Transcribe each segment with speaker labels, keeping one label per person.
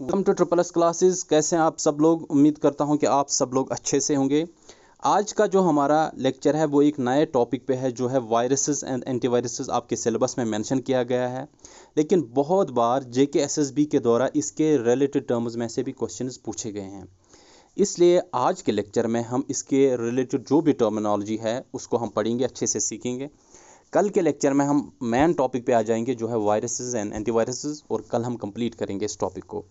Speaker 1: Welcome to triple S classes. कैसे हैं आप सब लोग? उम्मीद करता हूं कि आप सब लोग अच्छे से होंगे। आज का जो हमारा लेक्चर है वो एक नए टॉपिक पे है, जो है वायरसेस एंड एंटीवायरसेस। आपके सिलेबस में मेंशन किया गया है, लेकिन बहुत बार जेके एसएसबी के द्वारा इसके रिलेटेड टर्म्स में से भी क्वेश्चंस पूछे गए हैं। इसलिए आज के लेक्चर में हम इसके रिलेटेड जो भी टर्मिनोलॉजी है उसको हम पढ़ेंगे, अच्छे से सीखेंगे। कल के लेक्चर में हम मेन टॉपिक पे आ जाएंगे, जो है वायरसेस एंड एंटीवायरसेस, और कल हम कंप्लीट करेंगे इस टॉपिक को।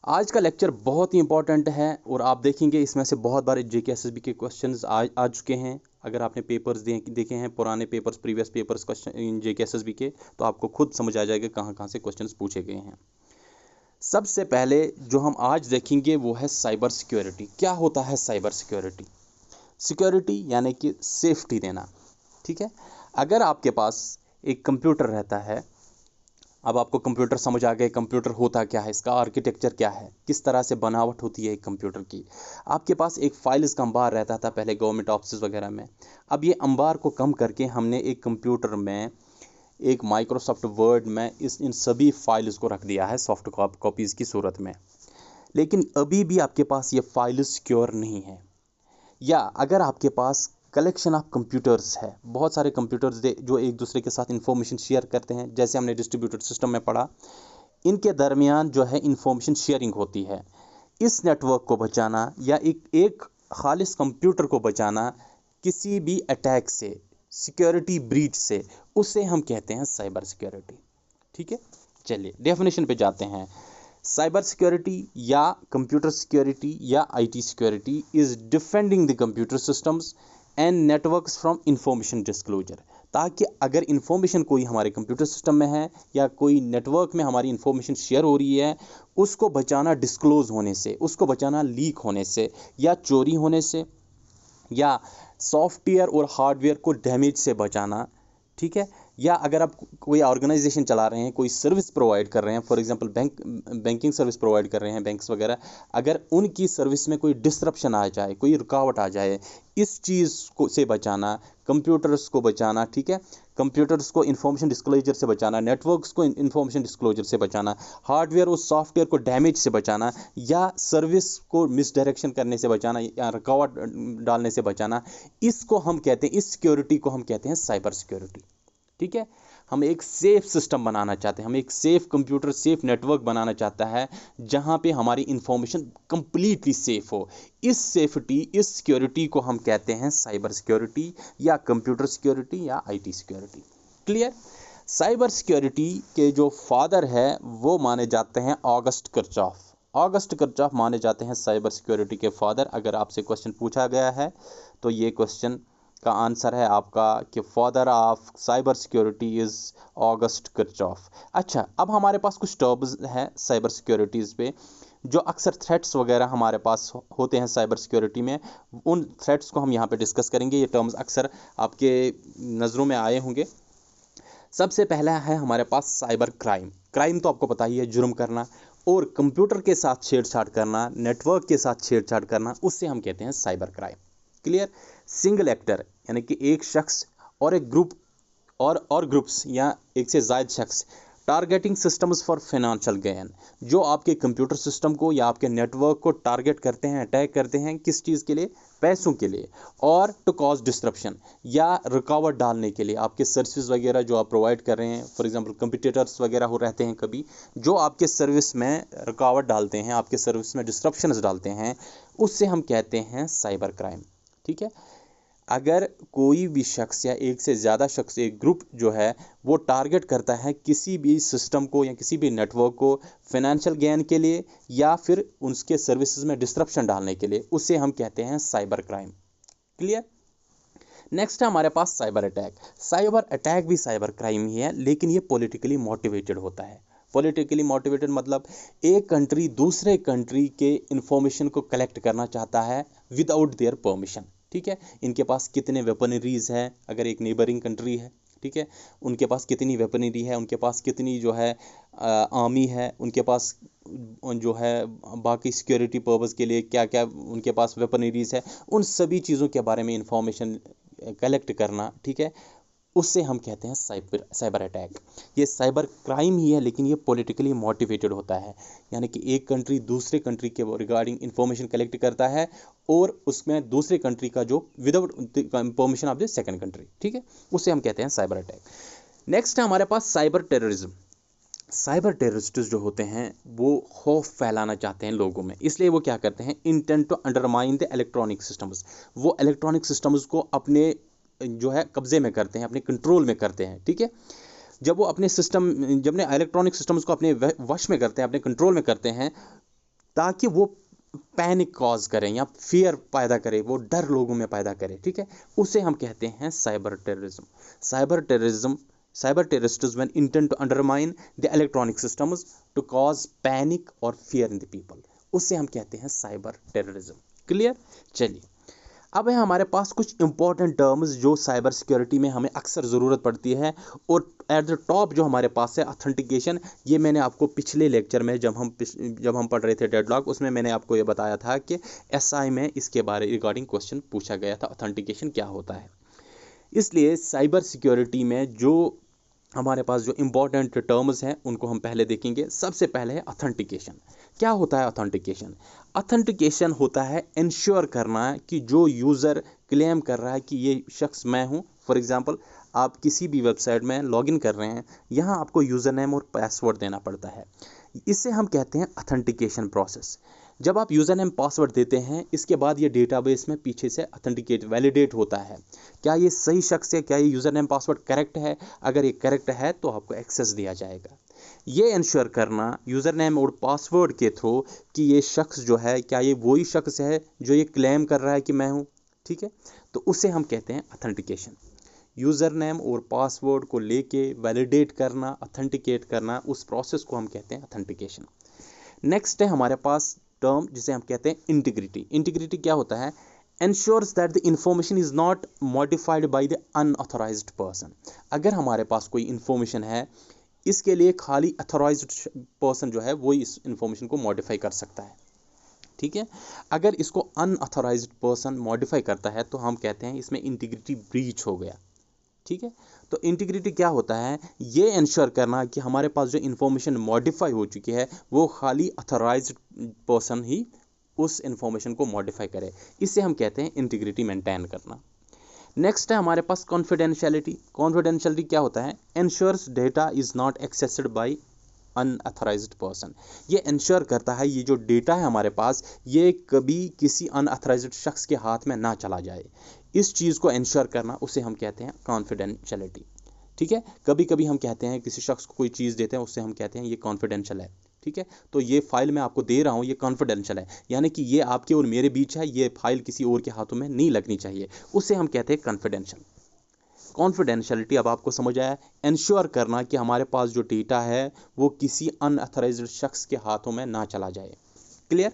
Speaker 1: आज का लेक्चर बहुत ही इंपॉर्टेंट है और आप देखेंगे इसमें से बहुत बार जेके एसएसबी के क्वेश्चंस आ चुके हैं। अगर आपने पेपर्स देखे हैं, पुराने पेपर्स, प्रीवियस पेपर्स क्वेश्चन जेके एसएसबी के, तो आपको खुद समझ आ जाएगा कहाँ कहाँ से क्वेश्चंस पूछे गए हैं। सबसे पहले जो हम आज देखेंगे वो है साइबर सिक्योरिटी। क्या होता है साइबर सिक्योरिटी? सिक्योरिटी यानी कि सेफ्टी देना, ठीक है। अगर आपके पास एक कंप्यूटर रहता है, अब आपको कंप्यूटर समझ आ गए, कंप्यूटर होता क्या है, इसका आर्किटेक्चर क्या है, किस तरह से बनावट होती है एक कंप्यूटर की। आपके पास एक फाइल्स का अंबार रहता था पहले गवर्नमेंट ऑफिस वगैरह में। अब ये अंबार को कम करके हमने एक कंप्यूटर में, एक माइक्रोसॉफ्ट वर्ड में इन सभी फाइल्स को रख दिया है सॉफ्ट कॉपीज़ की सूरत में। लेकिन अभी भी आपके पास ये फाइल्स सिक्योर नहीं है। या अगर आपके पास कलेक्शन ऑफ कंप्यूटर्स है, बहुत सारे कंप्यूटर्स जो एक दूसरे के साथ इंफॉर्मेशन शेयर करते हैं, जैसे हमने डिस्ट्रीब्यूटेड सिस्टम में पढ़ा, इनके दरमियान जो है इंफॉर्मेशन शेयरिंग होती है। इस नेटवर्क को बचाना या एक खालिस कंप्यूटर को बचाना किसी भी अटैक से, सिक्योरिटी ब्रीच से, उसे हम कहते हैं साइबर सिक्योरिटी। ठीक है, चलिए डेफिनेशन पे जाते हैं। साइबर सिक्योरिटी या कंप्यूटर सिक्योरिटी या IT security is defending the computer systems and networks from information disclosure. ताकि अगर इंफॉर्मेशन कोई हमारे कंप्यूटर सिस्टम में है या कोई नेटवर्क में हमारी इंफॉर्मेशन शेयर हो रही है, उसको बचाना डिस्क्लोज होने से, उसको बचाना लीक होने से या चोरी होने से, या सॉफ्टवेयर और हार्डवेयर को डैमेज से बचाना। ठीक है। या अगर आप कोई ऑर्गेनाइजेशन चला रहे हैं, कोई सर्विस प्रोवाइड कर रहे हैं, for example banking service provide कर रहे हैं, बैंक्स वगैरह, अगर उनकी सर्विस में कोई डिस्ट्रप्शन आ जाए, कोई रुकावट आ जाए, इस चीज़ को से बचाना, कंप्यूटर्स को बचाना। ठीक है, कंप्यूटर्स को इंफॉर्मेशन डिस्क्लोजर से बचाना, नेटवर्क्स को इंफॉर्मेशन डिस्क्लोजर से बचाना, हार्डवेयर और सॉफ्टवेयर को डैमेज से बचाना, या सर्विस को मिसडायरेक्शन करने से बचाना, या रुकावट डालने से बचाना। इसको हम कहते हैं, इस सिक्योरिटी को हम कहते हैं साइबर सिक्योरिटी। ठीक है, हम एक सेफ सिस्टम बनाना चाहते हैं, हम एक सेफ कंप्यूटर, सेफ नेटवर्क बनाना चाहता है जहां पे हमारी इंफॉर्मेशन कंप्लीटली सेफ हो। इस सेफ्टी, इस सिक्योरिटी को हम कहते हैं साइबर सिक्योरिटी या कंप्यूटर सिक्योरिटी या IT security. Clear? Cyber security के जो फादर है वो माने जाते हैं ऑगस्ट किरचॉफ। ऑगस्ट किरचॉफ माने जाते हैं साइबर सिक्योरिटी के फादर। अगर आपसे क्वेश्चन पूछा गया है तो ये क्वेश्चन का आंसर है आपका कि father of cyber security is August Kirchhoff. अच्छा, अब हमारे पास कुछ टर्म्स हैं साइबर सिक्योरिटीज़ पे, जो अक्सर थ्रेट्स वगैरह हमारे पास होते हैं साइबर सिक्योरिटी में। उन थ्रेट्स को हम यहाँ पे डिस्कस करेंगे। ये टर्म्स अक्सर आपके नज़रों में आए होंगे। सबसे पहला है हमारे पास साइबर क्राइम। क्राइम तो आपको पता ही है, जुर्म करना, और कंप्यूटर के साथ छेड़छाड़ करना, नेटवर्क के साथ छेड़छाड़ करना, उससे हम कहते हैं cyber crime. Clear? Single actor यानी कि एक शख्स और एक ग्रुप और ग्रुप्स या एक से ज़ायद शख्स targeting systems for financial gain, जो आपके कंप्यूटर सिस्टम को या आपके नेटवर्क को टारगेट करते हैं, अटैक करते हैं, किस चीज़ के लिए? पैसों के लिए, और टू कॉज डिस्ट्रप्शन या रुकावट डालने के लिए। आपके सर्विस वगैरह जो आप प्रोवाइड कर रहे हैं, फॉर एग्जांपल कंपटीटर्स वगैरह हो रहते हैं कभी, जो आपके सर्विस में रुकावट डालते हैं, आपके सर्विस में डिस्ट्रप्शंस डालते हैं, उससे हम कहते हैं साइबर क्राइम। ठीक है, अगर कोई भी शख्स या एक से ज़्यादा शख्स, एक ग्रुप जो है, वो टारगेट करता है किसी भी सिस्टम को या किसी भी नेटवर्क को फाइनेंशियल गेन के लिए या फिर उसके सर्विसेज में डिस्ट्रप्शन डालने के लिए, उसे हम कहते हैं साइबर क्राइम। क्लियर? नेक्स्ट है हमारे पास साइबर अटैक। साइबर अटैक भी साइबर क्राइम ही है, लेकिन ये पॉलिटिकली मोटिवेटेड होता है। पॉलिटिकली मोटिवेटेड मतलब एक कंट्री दूसरे कंट्री के इंफॉर्मेशन को कलेक्ट करना चाहता है विदाउट देयर परमिशन। ठीक है, इनके पास कितने वेपनरीज हैं, अगर एक नेबरिंग कंट्री है, ठीक है, उनके पास कितनी वेपनरी है, उनके पास कितनी जो है आर्मी है, उनके पास जो है बाकी सिक्योरिटी पर्पज़ के लिए क्या क्या उनके पास वेपनरीज है, उन सभी चीज़ों के बारे में इंफॉर्मेशन कलेक्ट करना। ठीक है, उससे हम कहते हैं साइबर अटैक। ये साइबर क्राइम ही है, लेकिन ये पॉलिटिकली मोटिवेटेड होता है, यानी कि एक कंट्री दूसरे कंट्री के रिगार्डिंग इंफॉर्मेशन कलेक्ट करता है और उसमें दूसरे कंट्री का जो without information of the second country, ठीक है, उससे हम कहते हैं साइबर अटैक। नेक्स्ट है हमारे पास साइबर टेररिज्म। साइबर टेररिस्ट जो होते हैं वो खौफ फैलाना चाहते हैं लोगों में, इसलिए वो क्या करते हैं, intent to undermine the electronic systems. वो इलेक्ट्रॉनिक सिस्टम्स को अपने जो है कब्जे में करते हैं, अपने कंट्रोल में करते हैं, ठीक है। जब वो अपने इलेक्ट्रॉनिक सिस्टम्स को अपने वश में करते हैं, अपने कंट्रोल में करते हैं, ताकि वो पैनिक कॉज करें या फियर पैदा करें, वो डर लोगों में पैदा करें, ठीक है, उसे हम कहते हैं cyber terrorism. Cyber terrorists when intend to undermine the electronic systems to cause panic or fear in the people, उससे हम कहते हैं साइबर टेररिज्म। क्लियर? चलिए, अब है हमारे पास कुछ इंपॉर्टेंट टर्म्स जो साइबर सिक्योरिटी में हमें अक्सर ज़रूरत पड़ती है, और एट द टॉप जो हमारे पास है ऑथेंटिकेशन। ये मैंने आपको पिछले लेक्चर में जब हम पढ़ रहे थे डेडलॉक, उसमें मैंने आपको ये बताया था कि एसआई में इसके बारे रिगार्डिंग क्वेश्चन पूछा गया था, ऑथेंटिकेशन क्या होता है। इसलिए साइबर सिक्योरिटी में जो हमारे पास जो इंपॉर्टेंट टर्म्स हैं उनको हम पहले देखेंगे। सबसे पहले है ऑथेंटिकेशन। क्या होता है ऑथेंटिकेशन? ऑथेंटिकेशन होता है इंश्योर करना कि जो यूज़र क्लेम कर रहा है कि ये शख्स मैं हूँ। फॉर एग्जांपल, आप किसी भी वेबसाइट में लॉगिन कर रहे हैं, यहाँ आपको यूज़र नेम और पासवर्ड देना पड़ता है, इससे हम कहते हैं ऑथेंटिकेशन प्रोसेस। जब आप यूज़र नेम पासवर्ड देते हैं, इसके बाद ये डेटाबेस में पीछे से ऑथेंटिकेट वैलिडेट होता है, क्या ये सही शख्स है, क्या ये यूज़र नेम पासवर्ड करेक्ट है। अगर ये करेक्ट है तो आपको एक्सेस दिया जाएगा। ये इंश्योर करना यूज़र नेम और पासवर्ड के थ्रू कि ये शख्स जो है, क्या ये वही शख्स है जो ये क्लेम कर रहा है कि मैं हूँ, ठीक है, तो उसे हम कहते हैं ऑथेंटिकेशन। यूज़र नेम और पासवर्ड को लेके वैलिडेट करना, ऑथेंटिकेट करना, उस प्रोसेस को हम कहते हैं ऑथेंटिकेशन। नेक्स्ट है हमारे पास टर्म जिसे हम कहते हैं इंटीग्रिटी। इंटीग्रिटी क्या होता है? ensures that the information is not modified by the unauthorized person। अगर हमारे पास कोई इंफॉर्मेशन है, इसके लिए खाली अथोराइज्ड पर्सन जो है वो इस इंफॉर्मेशन को मॉडिफाई कर सकता है, ठीक है। अगर इसको अनअथोराइज्ड पर्सन मॉडिफाई करता है तो हम कहते हैं इसमें इंटीग्रिटी ब्रीच हो गया, ठीक है। तो इंटीग्रिटी क्या होता है? ये इंश्योर करना कि हमारे पास जो इंफॉर्मेशन मॉडिफाई हो चुकी है वो खाली अथोराइज्ड पर्सन ही उस इंफॉर्मेशन को मॉडिफाई करे, इससे हम कहते हैं इंटीग्रिटी मेंटेन करना। नेक्स्ट है हमारे पास कॉन्फिडेंशियलिटी। कॉन्फिडेंशियलिटी क्या होता है? Ensures data is not accessed by unauthorised person. ये इंश्योर करता है ये जो डेटा है हमारे पास, ये कभी किसी अनअथोराइज्ड शख्स के हाथ में ना चला जाए। इस चीज़ को इंश्योर करना उसे हम कहते हैं कॉन्फिडेंशियलिटी, ठीक है। कभी कभी हम कहते हैं किसी शख्स को कोई चीज़ देते हैं, उससे हम कहते हैं ये कॉन्फिडेंशियल है, ठीक है। तो ये फाइल मैं आपको दे रहा हूँ, ये कॉन्फिडेंशियल है, यानी कि ये आपके और मेरे बीच है, ये फाइल किसी और के हाथों में नहीं लगनी चाहिए, उससे हम कहते हैं कॉन्फिडेंशियल। कॉन्फिडेंशियलिटी अब आपको समझ आया? इंश्योर करना कि हमारे पास जो डेटा है वो किसी अनअथोराइज्ड शख्स के हाथों में ना चला जाए। क्लियर?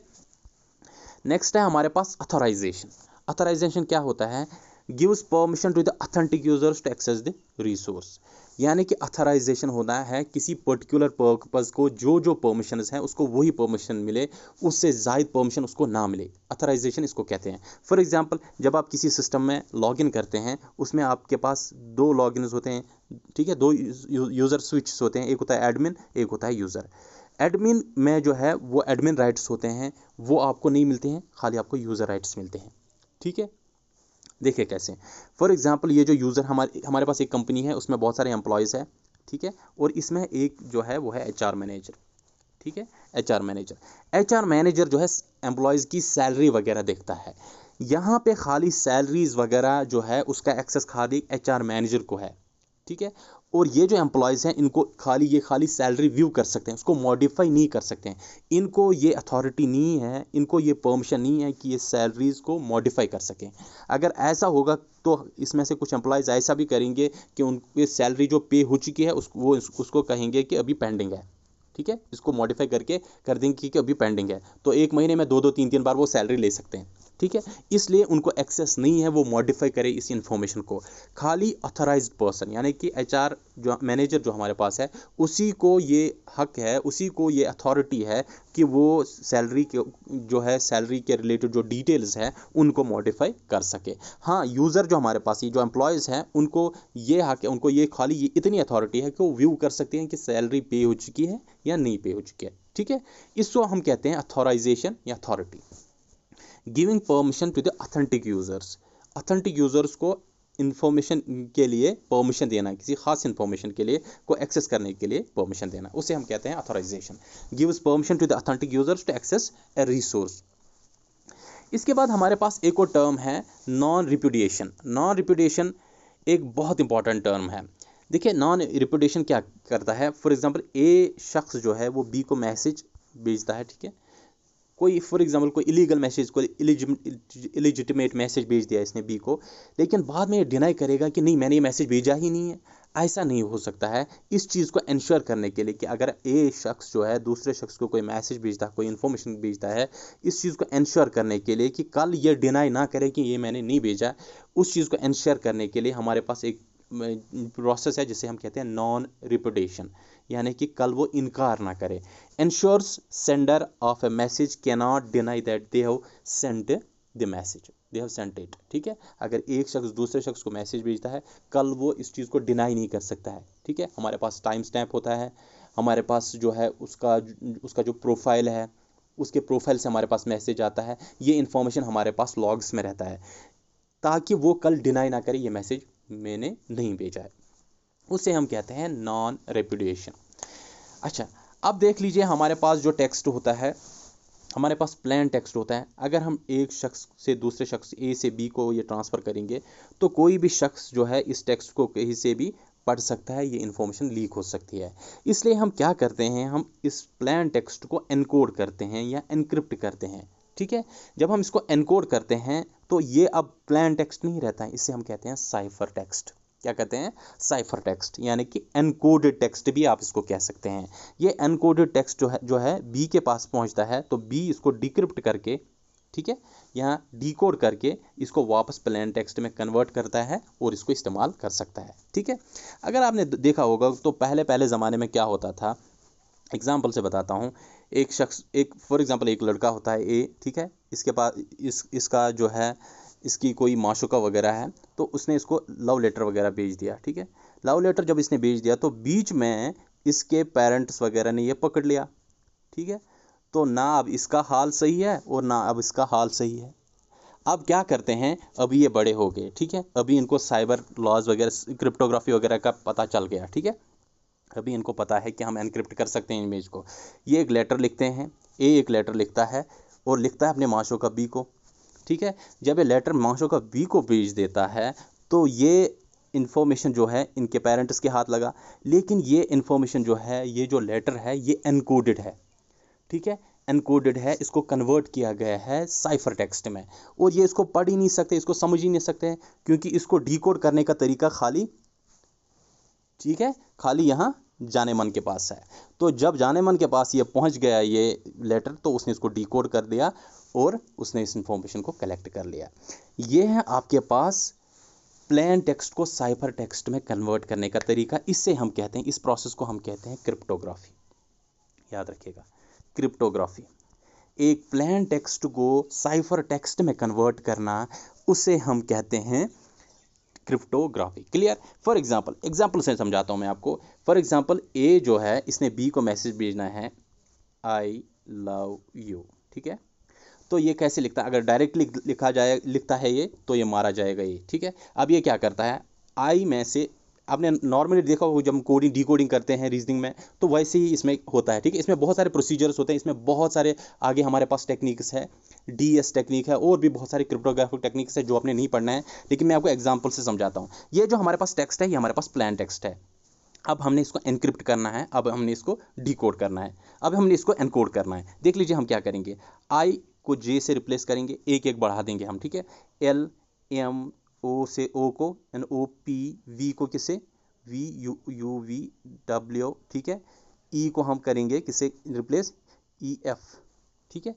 Speaker 1: नेक्स्ट है हमारे पास अथोराइजेशन। अथोराइजेशन क्या होता है? Gives permission to the authentic users to access the resource. यानी कि अथोराइजेशन होना है किसी पर्टिकुलर पर्पज़ को जो परमिशंस हैं उसको वही परमिशन मिले, उससे ज़ायद परमिशन उसको ना मिले, अथोराइजेशन इसको कहते हैं। फॉर एग्जांपल, जब आप किसी सिस्टम में लॉगिन करते हैं, उसमें आपके पास दो लॉगिन्स होते हैं, ठीक है, दो यूज़र स्विचेस होते हैं, एक होता है एडमिन, एक होता है यूज़र। एडमिन में जो है वो एडमिन राइट्स होते हैं, वो आपको नहीं मिलते हैं, खाली आपको यूज़र राइट्स मिलते हैं, ठीक है। देखिए कैसे, फॉर एग्जांपल ये जो यूज़र हमारे पास एक कंपनी है, उसमें बहुत सारे एम्प्लॉयज़ है, ठीक है, और इसमें एक जो है वो है एचआर मैनेजर, ठीक है। एचआर मैनेजर जो है एम्प्लॉयज़ की सैलरी वगैरह देखता है। यहाँ पे खाली सैलरीज वगैरह जो है उसका एक्सेस खाली एचआर मैनेजर को है, ठीक है। और ये जो एम्प्लॉयज़ हैं इनको खाली सैलरी व्यू कर सकते हैं, उसको मॉडिफाई नहीं कर सकते हैं। इनको ये अथॉरिटी नहीं है, इनको ये परमिशन नहीं है कि ये सैलरीज़ को मॉडिफाई कर सकें। अगर ऐसा होगा तो इसमें से कुछ एम्प्लॉयज़ ऐसा भी करेंगे कि उनकी सैलरी जो पे हो चुकी है उसको कहेंगे कि अभी पेंडिंग है, ठीक है, इसको मॉडिफाई करके कर देंगे कि अभी पेंडिंग है। तो एक महीने में 2-2, 3-3 बार वो सैलरी ले सकते हैं, ठीक है, इसलिए उनको एक्सेस नहीं है वो मॉडिफाई करे इस इंफॉर्मेशन को। खाली ऑथराइज्ड पर्सन यानी कि एचआर जो मैनेजर जो हमारे पास है, उसी को ये हक है, उसी को ये अथॉरिटी है कि वो सैलरी के जो है सैलरी के रिलेटेड जो डिटेल्स है उनको मॉडिफाई कर सके। हाँ, यूज़र जो हमारे पास ये जो एम्प्लॉयज़ हैं उनको ये हक है, उनको ये खाली ये इतनी अथॉरिटी है कि वो व्यू कर सकते हैं कि सैलरी पे हो चुकी है या नहीं पे हो चुकी है। ठीक है, इसको हम कहते हैं अथॉराइजेशन या authority. Giving permission to the authentic users, authentic users को इन्फॉर्मेशन के लिए परमिशन देना, किसी खास इन्फॉर्मेशन के लिए को एक्सेस करने के लिए परमिशन देना, उसे हम कहते हैं authorisation. Gives permission to the authentic users to access a resource. इसके बाद हमारे पास एक और टर्म है नॉन रिपुडिएशन। नॉन रिपुडिएशन एक बहुत इंपॉर्टेंट टर्म है। देखिए, नॉन रिपुडिएशन क्या करता है, फॉर एग्जांपल ए शख्स जो है वो बी को मैसेज भेजता है, ठीक है, कोई फॉर एग्जांपल कोई इलीगल मैसेज, कोई इलिजिटिमेट मैसेज भेज दिया इसने बी को, लेकिन बाद में ये डिनाई करेगा कि नहीं मैंने ये मैसेज भेजा ही नहीं है। ऐसा नहीं हो सकता है। इस चीज़ को इंश्योर करने के लिए कि अगर ए शख्स जो है दूसरे शख्स को कोई मैसेज भेजता है, कोई इन्फॉर्मेशन भेजता है, इस चीज़ को इंश्योर करने के लिए कि कल ये डिनाई ना करे कि ये मैंने नहीं भेजा, उस चीज़ को इंश्योर करने के लिए हमारे पास एक प्रोसेस है जिसे हम कहते हैं नॉन रिपुडिएशन, यानी कि कल वो इनकार ना करे। Ensures sender of a message cannot deny that they have sent the message, they have sent it। ठीक है, अगर एक शख्स दूसरे शख्स को मैसेज भेजता है, कल वो इस चीज़ को डिनाई नहीं कर सकता है। ठीक है, हमारे पास टाइम स्टैम्प होता है, हमारे पास जो है उसका जो प्रोफाइल है, उसके प्रोफाइल से हमारे पास मैसेज आता है, ये इन्फॉर्मेशन हमारे पास लॉग्स में रहता है, ताकि वो कल डिनाई ना करे ये मैसेज मैंने नहीं भेजा है। उसे हम कहते हैं नॉन रेपुडिएशन। अच्छा, अब देख लीजिए हमारे पास जो टेक्स्ट होता है, हमारे पास प्लेन टेक्स्ट होता है। अगर हम एक शख्स से दूसरे शख्स ए से बी को ये ट्रांसफ़र करेंगे तो कोई भी शख्स जो है इस टेक्स्ट को कहीं से भी पढ़ सकता है, ये इन्फॉर्मेशन लीक हो सकती है। इसलिए हम क्या करते हैं, हम इस प्लेन टेक्स्ट को एनकोड करते हैं या एनक्रिप्ट करते हैं। ठीक है, जब हम इसको एनकोड करते हैं तो ये अब प्लेन टेक्स्ट नहीं रहता है, इसे हम कहते हैं साइफर टेक्स्ट। क्या कहते हैं, साइफर टेक्स्ट, यानी कि एनकोडेड टेक्स्ट भी आप इसको कह सकते हैं। ये एनकोडेड टेक्स्ट जो है बी के पास पहुंचता है तो बी इसको डिक्रिप्ट करके, ठीक है, यहाँ डिकोड करके इसको वापस प्लेन टेक्स्ट में कन्वर्ट करता है और इसको इस्तेमाल कर सकता है। ठीक है, अगर आपने देखा होगा तो पहले ज़माने में क्या होता था, एग्जाम्पल से बताता हूँ। एक शख्स, एक फॉर एग्जाम्पल एक लड़का होता है ए, ठीक है, इसके पास इसका जो है इसकी कोई माशुका वगैरह है, तो उसने इसको लव लेटर वगैरह भेज दिया। ठीक है, लव लेटर जब इसने भेज दिया तो बीच में इसके पेरेंट्स वगैरह ने ये पकड़ लिया। ठीक है, तो ना अब इसका हाल सही है और ना अब इसका हाल सही है। अब क्या करते हैं, अभी ये बड़े हो गए, ठीक है, अभी इनको साइबर लॉज वगैरह, क्रिप्टोग्राफी वगैरह का पता चल गया। ठीक है, अभी इनको पता है कि हम एनक्रिप्ट कर सकते हैं इमेज को। ये एक लेटर लिखते हैं, ए एक लेटर लिखता है और लिखता है अपने माशुका बी को। ठीक है, जब ये लेटर माशुका बी को भेज देता है तो ये इन्फॉर्मेशन जो है इनके पेरेंट्स के हाथ लगा, लेकिन ये इन्फॉर्मेशन जो है, ये जो लेटर है ये एनकोडेड है। ठीक है, एनकोडेड है, इसको कन्वर्ट किया गया है साइफर टेक्स्ट में, और ये इसको पढ़ ही नहीं सकते, इसको समझ ही नहीं सकते, क्योंकि इसको डिकोड करने का तरीका खाली, ठीक है, खाली यहाँ जाने मन के पास है। तो जब जाने मन के पास ये पहुँच गया ये लेटर, तो उसने इसको डिकोड कर दिया और उसने इस इंफॉर्मेशन को कलेक्ट कर लिया। ये है आपके पास प्लेन टेक्स्ट को साइफर टेक्स्ट में कन्वर्ट करने का तरीका। इससे हम कहते हैं, इस प्रोसेस को हम कहते हैं क्रिप्टोग्राफी। याद रखिएगा, क्रिप्टोग्राफी, एक प्लेन टेक्स्ट को साइफर टेक्स्ट में कन्वर्ट करना, उसे हम कहते हैं क्रिप्टोग्राफी। क्लियर। फॉर एग्जाम्पल से समझाता हूँ मैं आपको। फॉर एग्जाम्पल ए जो है इसने बी को मैसेज भेजना है आई लव यू। ठीक है, तो ये कैसे लिखता है, अगर डायरेक्टली लिखता है ये तो ये मारा जाएगा ये। ठीक है, अब ये क्या करता है, आई में से आपने नॉर्मली देखा हो जब कोडिंग डिकोडिंग करते हैं रीजनिंग में, तो वैसे ही इसमें होता है। ठीक है, इसमें बहुत सारे प्रोसीजर्स होते हैं, इसमें बहुत सारे आगे हमारे पास टेक्निक्स है, डीएस टेक्निक है, और भी बहुत सारे क्रिप्टोग्राफिक टेक्निक्स है जो आपने नहीं पढ़ना है, लेकिन मैं आपको एग्जाम्पल से समझाता हूँ। ये जो हमारे पास टेक्स्ट है ये हमारे पास प्लेन टेक्स्ट है। अब हमने इसको एनक्रिप्ट करना है, अब हमने इसको डिकोड करना है, अब हमने इसको एनकोड करना है। देख लीजिए हम क्या करेंगे, आई को जे से रिप्लेस करेंगे, एक एक बढ़ा देंगे हम। ठीक है, एल एम ओ से ओ को, एन ओ पी वी को किसे, V U U V W. ठीक है, ई को हम करेंगे किसे रिप्लेस, ई एफ। ठीक है,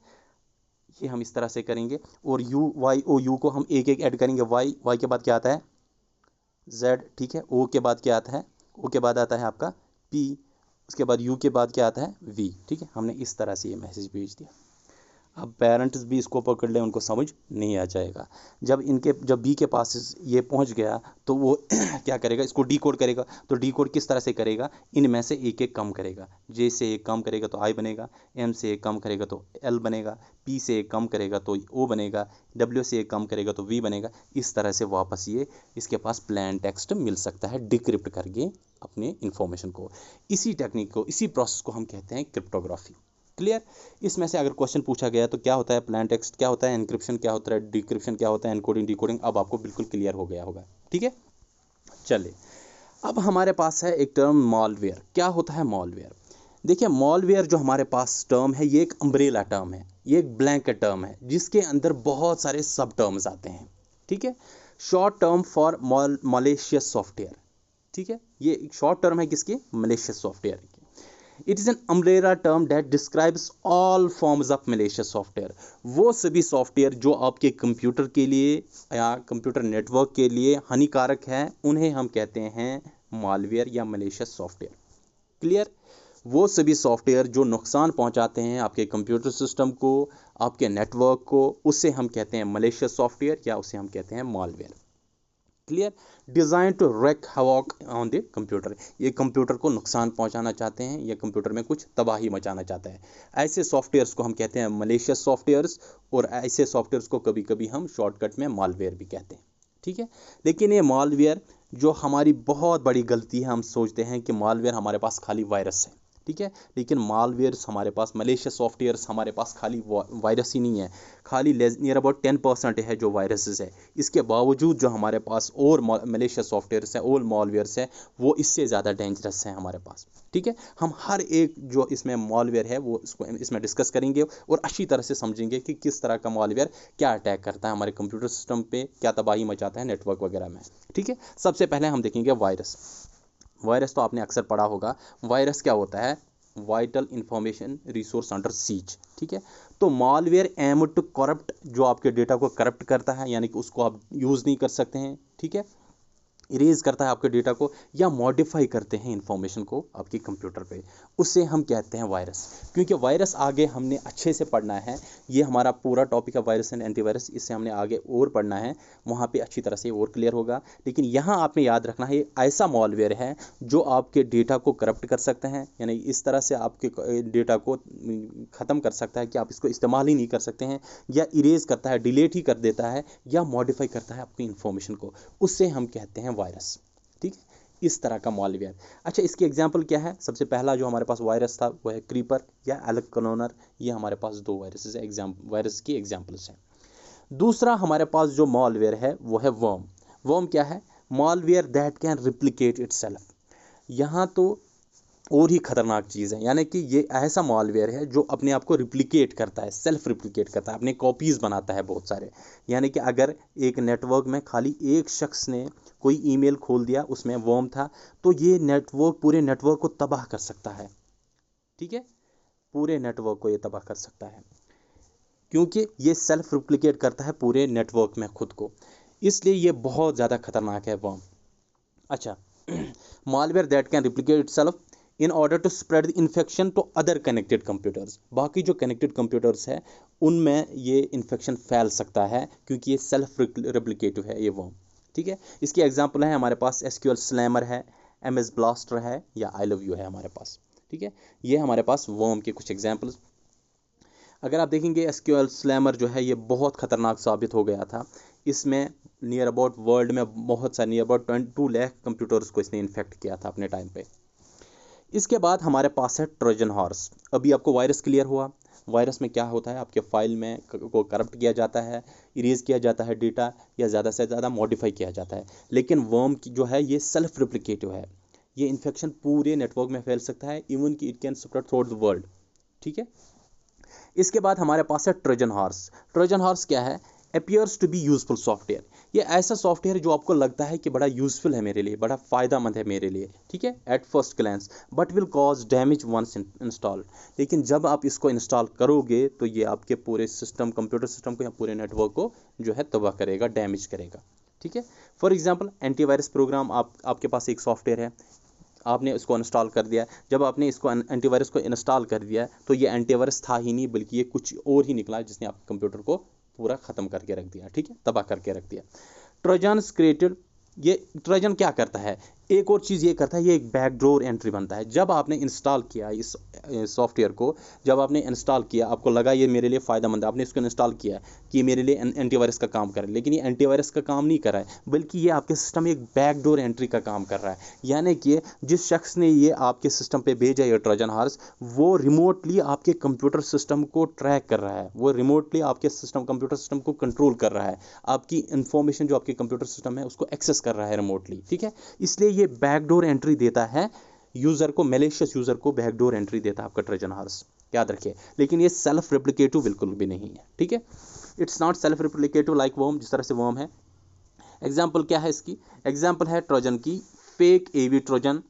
Speaker 1: ये हम इस तरह से करेंगे, और यू वाई ओ यू को हम एक एक ऐड करेंगे, वाई वाई के बाद क्या आता है जेड, ठीक है, ओ के बाद क्या आता है, ओ के बाद आता है आपका पी, उसके बाद यू के बाद क्या आता है वी, ठीक है। हमने इस तरह से ये मैसेज भेज दिया। अब पेरेंट्स भी इसको पकड़ लें, उनको समझ नहीं आ जाएगा। जब बी के पास ये पहुंच गया तो वो क्या करेगा, इसको डी कोड करेगा। तो डी कोड किस तरह से करेगा, इनमें से एक एक कम करेगा। जे से एक कम करेगा तो आई बनेगा, एम से एक कम करेगा तो एल बनेगा, पी से एक कम करेगा तो ओ बनेगा, डब्ल्यू से एक कम करेगा तो वी बनेगा। इस तरह से वापस ये इसके पास प्लेन टेक्स्ट मिल सकता है डिक्रिप्ट करके अपने इंफॉर्मेशन को। इसी टेक्निक को, इसी प्रोसेस को हम कहते हैं क्रिप्टोग्राफी। क्लियर। इसमें से अगर क्वेश्चन पूछा गया तो क्या होता है प्लेन टेक्स्ट, क्या होता है एनक्रिप्शन, क्या होता है डिक्रिप्शन, क्या होता है एनकोडिंग डिकोडिंग, अब आपको बिल्कुल क्लियर हो गया होगा, ठीक है। चलिए, अब हमारे पास है एक टर्म मॉलवेयर। क्या होता है मॉलवेयर? देखिए, मॉलवेयर जो हमारे पास टर्म है, ये एक अम्ब्रेला टर्म है, ये एक ब्लैंकेट टर्म है जिसके अंदर बहुत सारे सब टर्म्स आते हैं, ठीक है। शॉर्ट टर्म फॉर मॉलेशियस सॉफ्टवेयर, ठीक है, ये एक शॉर्ट टर्म है किसकी, मलेशियस सॉफ्टवेयर की। It is an umbrella term that describes all forms of malicious software. वो सभी सॉफ्टवेयर जो आपके कंप्यूटर के लिए या कंप्यूटर नेटवर्क के लिए हानिकारक है, उन्हें हम कहते हैं मालवेयर या मलेशियस सॉफ्टवेयर। क्लियर। वो सभी सॉफ्टवेयर जो नुकसान पहुंचाते हैं आपके कंप्यूटर सिस्टम को, आपके नेटवर्क को, उसे हम कहते हैं मलेशियस सॉफ्टवेयर या उसे हम कहते हैं malware. Clear. Design to wreak havoc on the computer, ये कंप्यूटर को नुकसान पहुंचाना चाहते हैं या कंप्यूटर में कुछ तबाही मचाना चाहता है। ऐसे सॉफ्टवेयर्स को हम कहते हैं मलेशियस सॉफ्टवेयर्स, और ऐसे सॉफ्टवेयर्स को कभी कभी हम शॉर्टकट में मालवेयर भी कहते हैं, ठीक है। लेकिन ये मालवेयर जो हमारी बहुत बड़ी गलती है, हम सोचते हैं कि मालवेयर हमारे पास खाली वायरस है, ठीक है। लेकिन मालवेयर्स हमारे पास, मलेशियस सॉफ्टवेयर्स हमारे पास खाली वायरस ही नहीं है, खाली नियर अबाउट 10% है जो वायरसेस है। इसके बावजूद जो हमारे पास और मलेशियस सॉफ्टवेयर्स है और मालवेयर्स है, वो इससे ज़्यादा डेंजरस है हमारे पास, ठीक है। हम हर एक जो इसमें मालवेयर है वो इसमें डिस्कस करेंगे और अच्छी तरह से समझेंगे कि किस तरह का मालवेयर क्या अटैक करता है हमारे कंप्यूटर सिस्टम पे, क्या तबाही मचाता है नेटवर्क वगैरह में, ठीक है। सबसे पहले हम देखेंगे वायरस। वायरस तो आपने अक्सर पढ़ा होगा। वायरस क्या होता है, vital information resource under seize, ठीक है। तो मालवेयर एम टू करप्ट, जो आपके डेटा को करप्ट करता है, यानी कि उसको आप यूज़ नहीं कर सकते हैं, ठीक है, इरेज करता है आपके डेटा को, या मॉडिफाई करते हैं इंफॉर्मेशन को आपके कंप्यूटर पे, उसे हम कहते हैं वायरस। क्योंकि वायरस आगे हमने अच्छे से पढ़ना है, ये हमारा पूरा टॉपिक है वायरस एंड एंटीवायरस, इससे हमने आगे और पढ़ना है, वहाँ पे अच्छी तरह से और क्लियर होगा। लेकिन यहाँ आपने याद रखना है, ऐसा मॉलवेयर है जो आपके डेटा को करप्ट कर सकते हैं, यानी इस तरह से आपके डेटा को ख़त्म कर सकता है कि आप इसको इस्तेमाल ही नहीं कर सकते हैं, या इरेज करता है, डिलीट ही कर देता है, या मॉडिफाई करता है आपकी इंफॉर्मेशन को, उससे हम कहते हैं वायरस, ठीक है। इस तरह का मॉलवेयर। अच्छा, इसकी एग्जांपल क्या है? सबसे पहला जो हमारे पास वायरस था वो है क्रीपर या एलेक्नोनर। ये हमारे पास दो वायरसेस है, वायरस की एग्जांपल्स हैं। दूसरा हमारे पास जो मॉलवेयर है वो है वर्म। वर्म क्या है? Malware that can replicate itself. यहाँ तो और ही खतरनाक चीज़ है, यानी कि ये ऐसा मॉलवेयर है जो अपने आप को रिप्लिकेट करता है, सेल्फ रिप्लिकेट करता है, अपने कॉपीज़ बनाता है बहुत सारे। यानी कि अगर एक नेटवर्क में खाली एक शख्स ने कोई ईमेल खोल दिया, उसमें वर्म था, तो ये नेटवर्क पूरे नेटवर्क को तबाह कर सकता है, ठीक है, पूरे नेटवर्क को ये तबाह कर सकता है, क्योंकि ये सेल्फ रिप्लिकेट करता है पूरे नेटवर्क में खुद को, इसलिए ये बहुत ज़्यादा खतरनाक है वर्म। अच्छा, malware that can replicate itself in order to spread the infection to other connected computers। बाकी जो connected computers है उनमें ये इन्फेक्शन फैल सकता है, क्योंकि ये सेल्फ रेप्लिकेटिव है ये वर्म, ठीक है। इसकी एग्जांपल है हमारे पास SQL स्लैमर है, MS ब्लास्टर है, या आई लव यू है हमारे पास, ठीक है। ये हमारे पास वर्म के कुछ एग्जांपल्स। अगर आप देखेंगे SQL स्लैमर जो है ये बहुत ख़तरनाक साबित हो गया था। इसमें नियर अबाउट वर्ल्ड में बहुत सारे नियर अबाउट 22 लाख कंप्यूटर्स को इसने इन्फेक्ट किया था अपने टाइम पे। इसके बाद हमारे पास है ट्रोजन हॉर्स। अभी आपको वायरस क्लियर हुआ। वायरस में क्या होता है, आपके फाइल में को करप्ट किया जाता है, इरेज किया जाता है डेटा, या ज़्यादा से ज़्यादा मॉडिफाई किया जाता है। लेकिन वर्म की जो है ये सेल्फ रिप्लिकेटिव है, ये इन्फेक्शन पूरे नेटवर्क में फैल सकता है, इवन कि it can spread through the world, ठीक है। इसके बाद हमारे पास है ट्रोजन हॉर्स। ट्रोजन हॉर्स क्या है? appears to be useful software, ये ऐसा सॉफ्टवेयर जो आपको लगता है कि बड़ा यूजफुल है मेरे लिए, बड़ा फ़ायदेमंद है मेरे लिए, ठीक है, at first glance, but will cause damage once install, लेकिन जब आप इसको इंस्टॉल करोगे तो ये आपके पूरे सिस्टम, कंप्यूटर सिस्टम को या पूरे नेटवर्क को जो है तबाह करेगा, डैमेज करेगा, ठीक है। फॉर एग्जांपल एंटीवायरस प्रोग्राम, आपके पास एक सॉफ्टवेयर है, आपने इसको इंस्टॉल कर दिया, जब आपने इसको एंटीवायरस को इंस्टॉल कर दिया तो ये एंटीवायरस था ही नहीं, बल्कि ये कुछ और ही निकला जिसने आपके कंप्यूटर को पूरा ख़त्म करके रख दिया, ठीक है, तबाह करके रख दिया। ट्रोजन्स क्रिएटेड, ये ट्रोजन क्या करता है, एक और चीज़ ये करता है, ये एक बैकडोर एंट्री बनता है। जब आपने इंस्टॉल किया इस सॉफ्टवेयर को, जब आपने इंस्टॉल किया, आपको लगा ये मेरे लिए फ़ायदेमंद है, आपने इसको इंस्टॉल किया कि ये मेरे लिए एंटीवायरस का काम करे, लेकिन ये एंटीवायरस का काम नहीं कर रहा है, बल्कि ये आपके सिस्टम में एक बैकडोर एंट्री का काम कर रहा है। यानी कि जिस शख्स ने ये आपके सिस्टम पे भेजा ये ट्रोजन हॉर्स, वो रिमोटली आपके कंप्यूटर सिस्टम को ट्रैक कर रहा है, वो रिमोटली आपके सिस्टम, कंप्यूटर सिस्टम को कंट्रोल कर रहा है, आपकी इंफॉर्मेशन जो आपके कंप्यूटर सिस्टम है उसको एक्सेस कर रहा है रिमोटली, ठीक है। इसलिए ये बैकडोर एंट्री देता है यूज़र को, मैलिशियस यूज़र को बैकडोर एंट्री देता है आपका ट्रोजन हॉर्स, याद रखिए। लेकिन ये सेल्फ रेप्लिकेटिव बिल्कुल भी नहीं है, ठीक है, it's not self replicative like worm, जिस तरह से वर्म है। एग्जाम्पल क्या है इसकी, एग्जाम्पल है ट्रोजन की fake AV Trojan,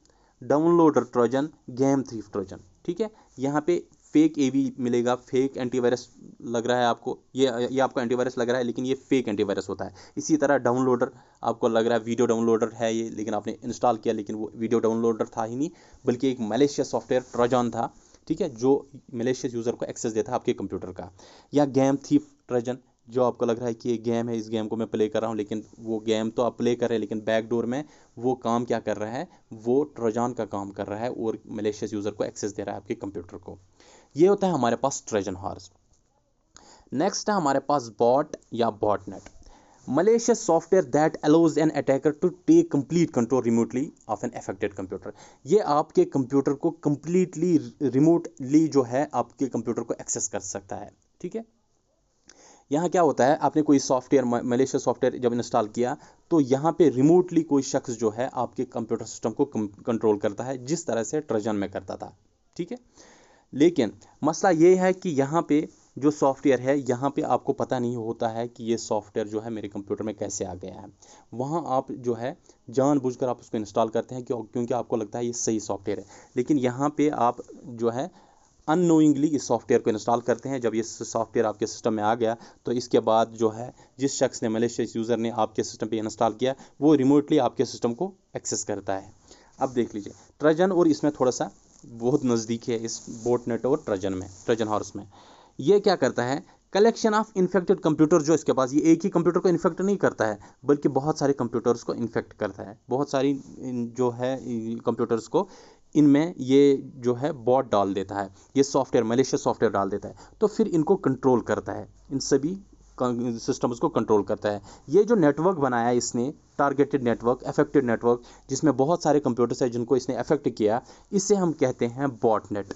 Speaker 1: downloader Trojan, game thief Trojan, ठीक है। यहाँ पे फेक एवी मिलेगा, फेक एंटीवायरस लग रहा है आपको, ये आपको एंटीवायरस लग रहा है, लेकिन ये फेक एंटीवायरस होता है। इसी तरह डाउनलोडर, आपको लग रहा है वीडियो डाउनलोडर है ये, लेकिन आपने इंस्टॉल किया, लेकिन वो वीडियो डाउनलोडर था ही नहीं, बल्कि एक मैलिशियस सॉफ्टवेयर ट्रोजन था, ठीक है, जो मैलिशियस यूज़र को एक्सेस देता है आपके कंप्यूटर का। या गेम थीफ ट्रोजन, जो आपको लग रहा है कि ये गेम है, इस गेम को मैं प्ले कर रहा हूँ, लेकिन वो गेम तो आप प्ले कर रहे हैं, लेकिन बैकडोर में वो काम क्या कर रहा है, वो ट्रोजन का काम कर रहा है और मैलिशियस यूज़र को एक्सेस दे रहा है आपके कंप्यूटर को। ये होता है हमारे पास ट्रोजन हॉर्स। नेक्स्ट है हमारे पास बॉट या botnet, malicious software that allows an attacker to take complete control remotely of an affected computer, ये आपके कंप्यूटर को completely रिमोटली जो है आपके कंप्यूटर को एक्सेस कर सकता है, ठीक है। यहाँ क्या होता है, आपने कोई सॉफ्टवेयर, मैलिशियस सॉफ्टवेयर जब इंस्टॉल किया, तो यहाँ पे रिमोटली कोई शख्स जो है आपके कंप्यूटर सिस्टम को कंट्रोल करता है, जिस तरह से ट्रोजन में करता था, ठीक है। लेकिन मसला ये है कि यहाँ पे जो सॉफ्टवेयर है, यहाँ पे आपको पता नहीं होता है कि ये सॉफ्टवेयर जो है मेरे कंप्यूटर में कैसे आ गया है। वहाँ आप जो है जानबूझकर आप उसको इंस्टॉल करते हैं क्योंकि आपको लगता है ये सही सॉफ्टवेयर है, लेकिन यहाँ पे आप जो है अननोइंगली इस सॉफ्टवेयर को इंस्टॉल करते हैं। जब ये सॉफ्टवेयर आपके सिस्टम में आ गया, तो इसके बाद जो है जिस शख्स ने, मैलिशियस यूज़र ने आपके सिस्टम पे इंस्टॉल किया, वो रिमोटली आपके सिस्टम को एक्सेस करता है। अब देख लीजिए ट्रोजन, और इसमें थोड़ा सा बहुत नज़दीक है इस बॉटनेट और ट्रोजन में, ट्रोजन हॉर्स में। ये क्या करता है, कलेक्शन ऑफ इन्फेक्टेड कंप्यूटर, जो इसके पास, ये एक ही कंप्यूटर को इन्फेक्ट नहीं करता है, बल्कि बहुत सारे कंप्यूटर्स को इन्फेक्ट करता है, बहुत सारी जो है कंप्यूटर्स को इनमें ये जो है बॉट डाल देता है, ये सॉफ्टवेयर, मैलिशियस सॉफ्टवेयर डाल देता है, तो फिर इनको कंट्रोल करता है, इन सभी सिस्टम्स को कंट्रोल करता है। ये जो नेटवर्क बनाया इसने, टारगेटेड नेटवर्क, अफेक्टेड नेटवर्क, जिसमें बहुत सारे कंप्यूटर्स हैं जिनको इसने अफेक्ट किया, इसे हम कहते हैं बॉटनेट,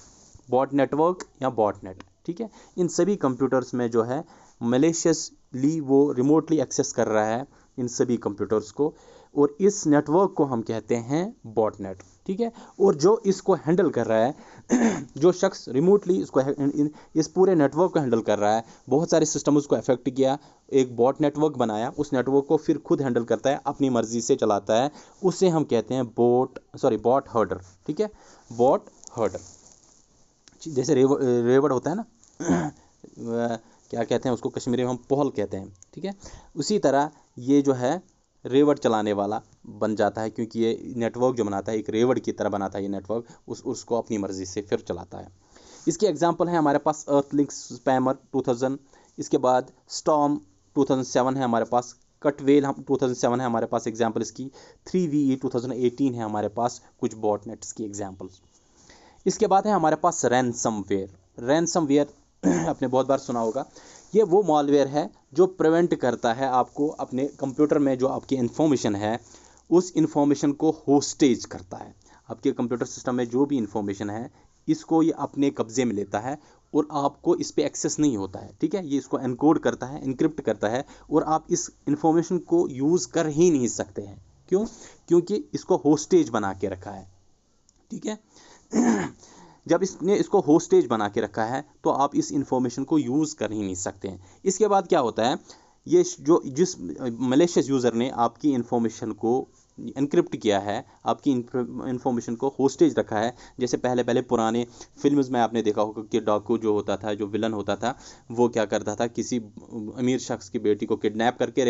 Speaker 1: बॉट नेटवर्क या बॉटनेट, ठीक है। इन सभी कंप्यूटर्स में जो है मैलिशियसली वो रिमोटली एक्सेस कर रहा है इन सभी कंप्यूटर्स को, और इस नेटवर्क को हम कहते हैं बॉटनेट, ठीक है। और जो इसको हैंडल कर रहा है जो शख्स रिमोटली इसको इस पूरे नेटवर्क को हैंडल कर रहा है, बहुत सारे सिस्टम उसको अफेक्ट किया, एक बॉट नेटवर्क बनाया, उस नेटवर्क को फिर खुद हैंडल करता है, अपनी मर्जी से चलाता है, उसे हम कहते हैं बॉट हर्डर, ठीक है, बॉट हर्डर। जैसे रेवड़ होता है ना क्या कहते हैं उसको कश्मीरी में हम पहल कहते हैं, ठीक है, उसी तरह ये जो है रेवड़ चलाने वाला बन जाता है, क्योंकि ये नेटवर्क जो बनाता है एक रेवड़ की तरह बनाता है ये नेटवर्क, उसको अपनी मर्जी से फिर चलाता है। इसके एग्जांपल है हमारे पास अर्थलिंक स्पैमर 2000, इसके बाद स्टॉर्म 2007 है हमारे पास, कटवेल 2007 है हमारे पास एग्जाम्पल इसकी, 3VE 2018 है हमारे पास कुछ बॉटनेट्स की एग्जाम्पल्स। इसके बाद है हमारे पास रैनसमवेयर। रैनसमवेयर आपने बहुत बार सुना होगा, ये वो मॉलवेयर है जो प्रिवेंट करता है आपको अपने कंप्यूटर में जो आपकी इन्फॉर्मेशन है उस इन्फॉर्मेशन को होस्टेज करता है। आपके कंप्यूटर सिस्टम में जो भी इन्फॉर्मेशन है इसको ये अपने कब्जे में लेता है और आपको इस पर एक्सेस नहीं होता है, ठीक है। ये इसको एनकोड करता है, इनक्रिप्ट करता है, और आप इस इन्फॉर्मेशन को यूज़ कर ही नहीं सकते हैं। क्यों? क्योंकि इसको होस्टेज बना के रखा है, ठीक है। जब इसने इसको होस्टेज बना के रखा है तो आप इस इंफॉर्मेशन को यूज़ कर ही नहीं सकते हैं। इसके बाद क्या होता है, ये जो जिस मलेशियस यूज़र ने आपकी इन्फॉर्मेशन को एनक्रिप्ट किया है, आपकी इन्फॉर्मेशन को होस्टेज रखा है, जैसे पहले पहले पुराने फिल्म्स में आपने देखा होगा कि डाकू जो होता था, जो विलन होता था, वो क्या करता था, किसी अमीर शख्स की बेटी को किडनैप करके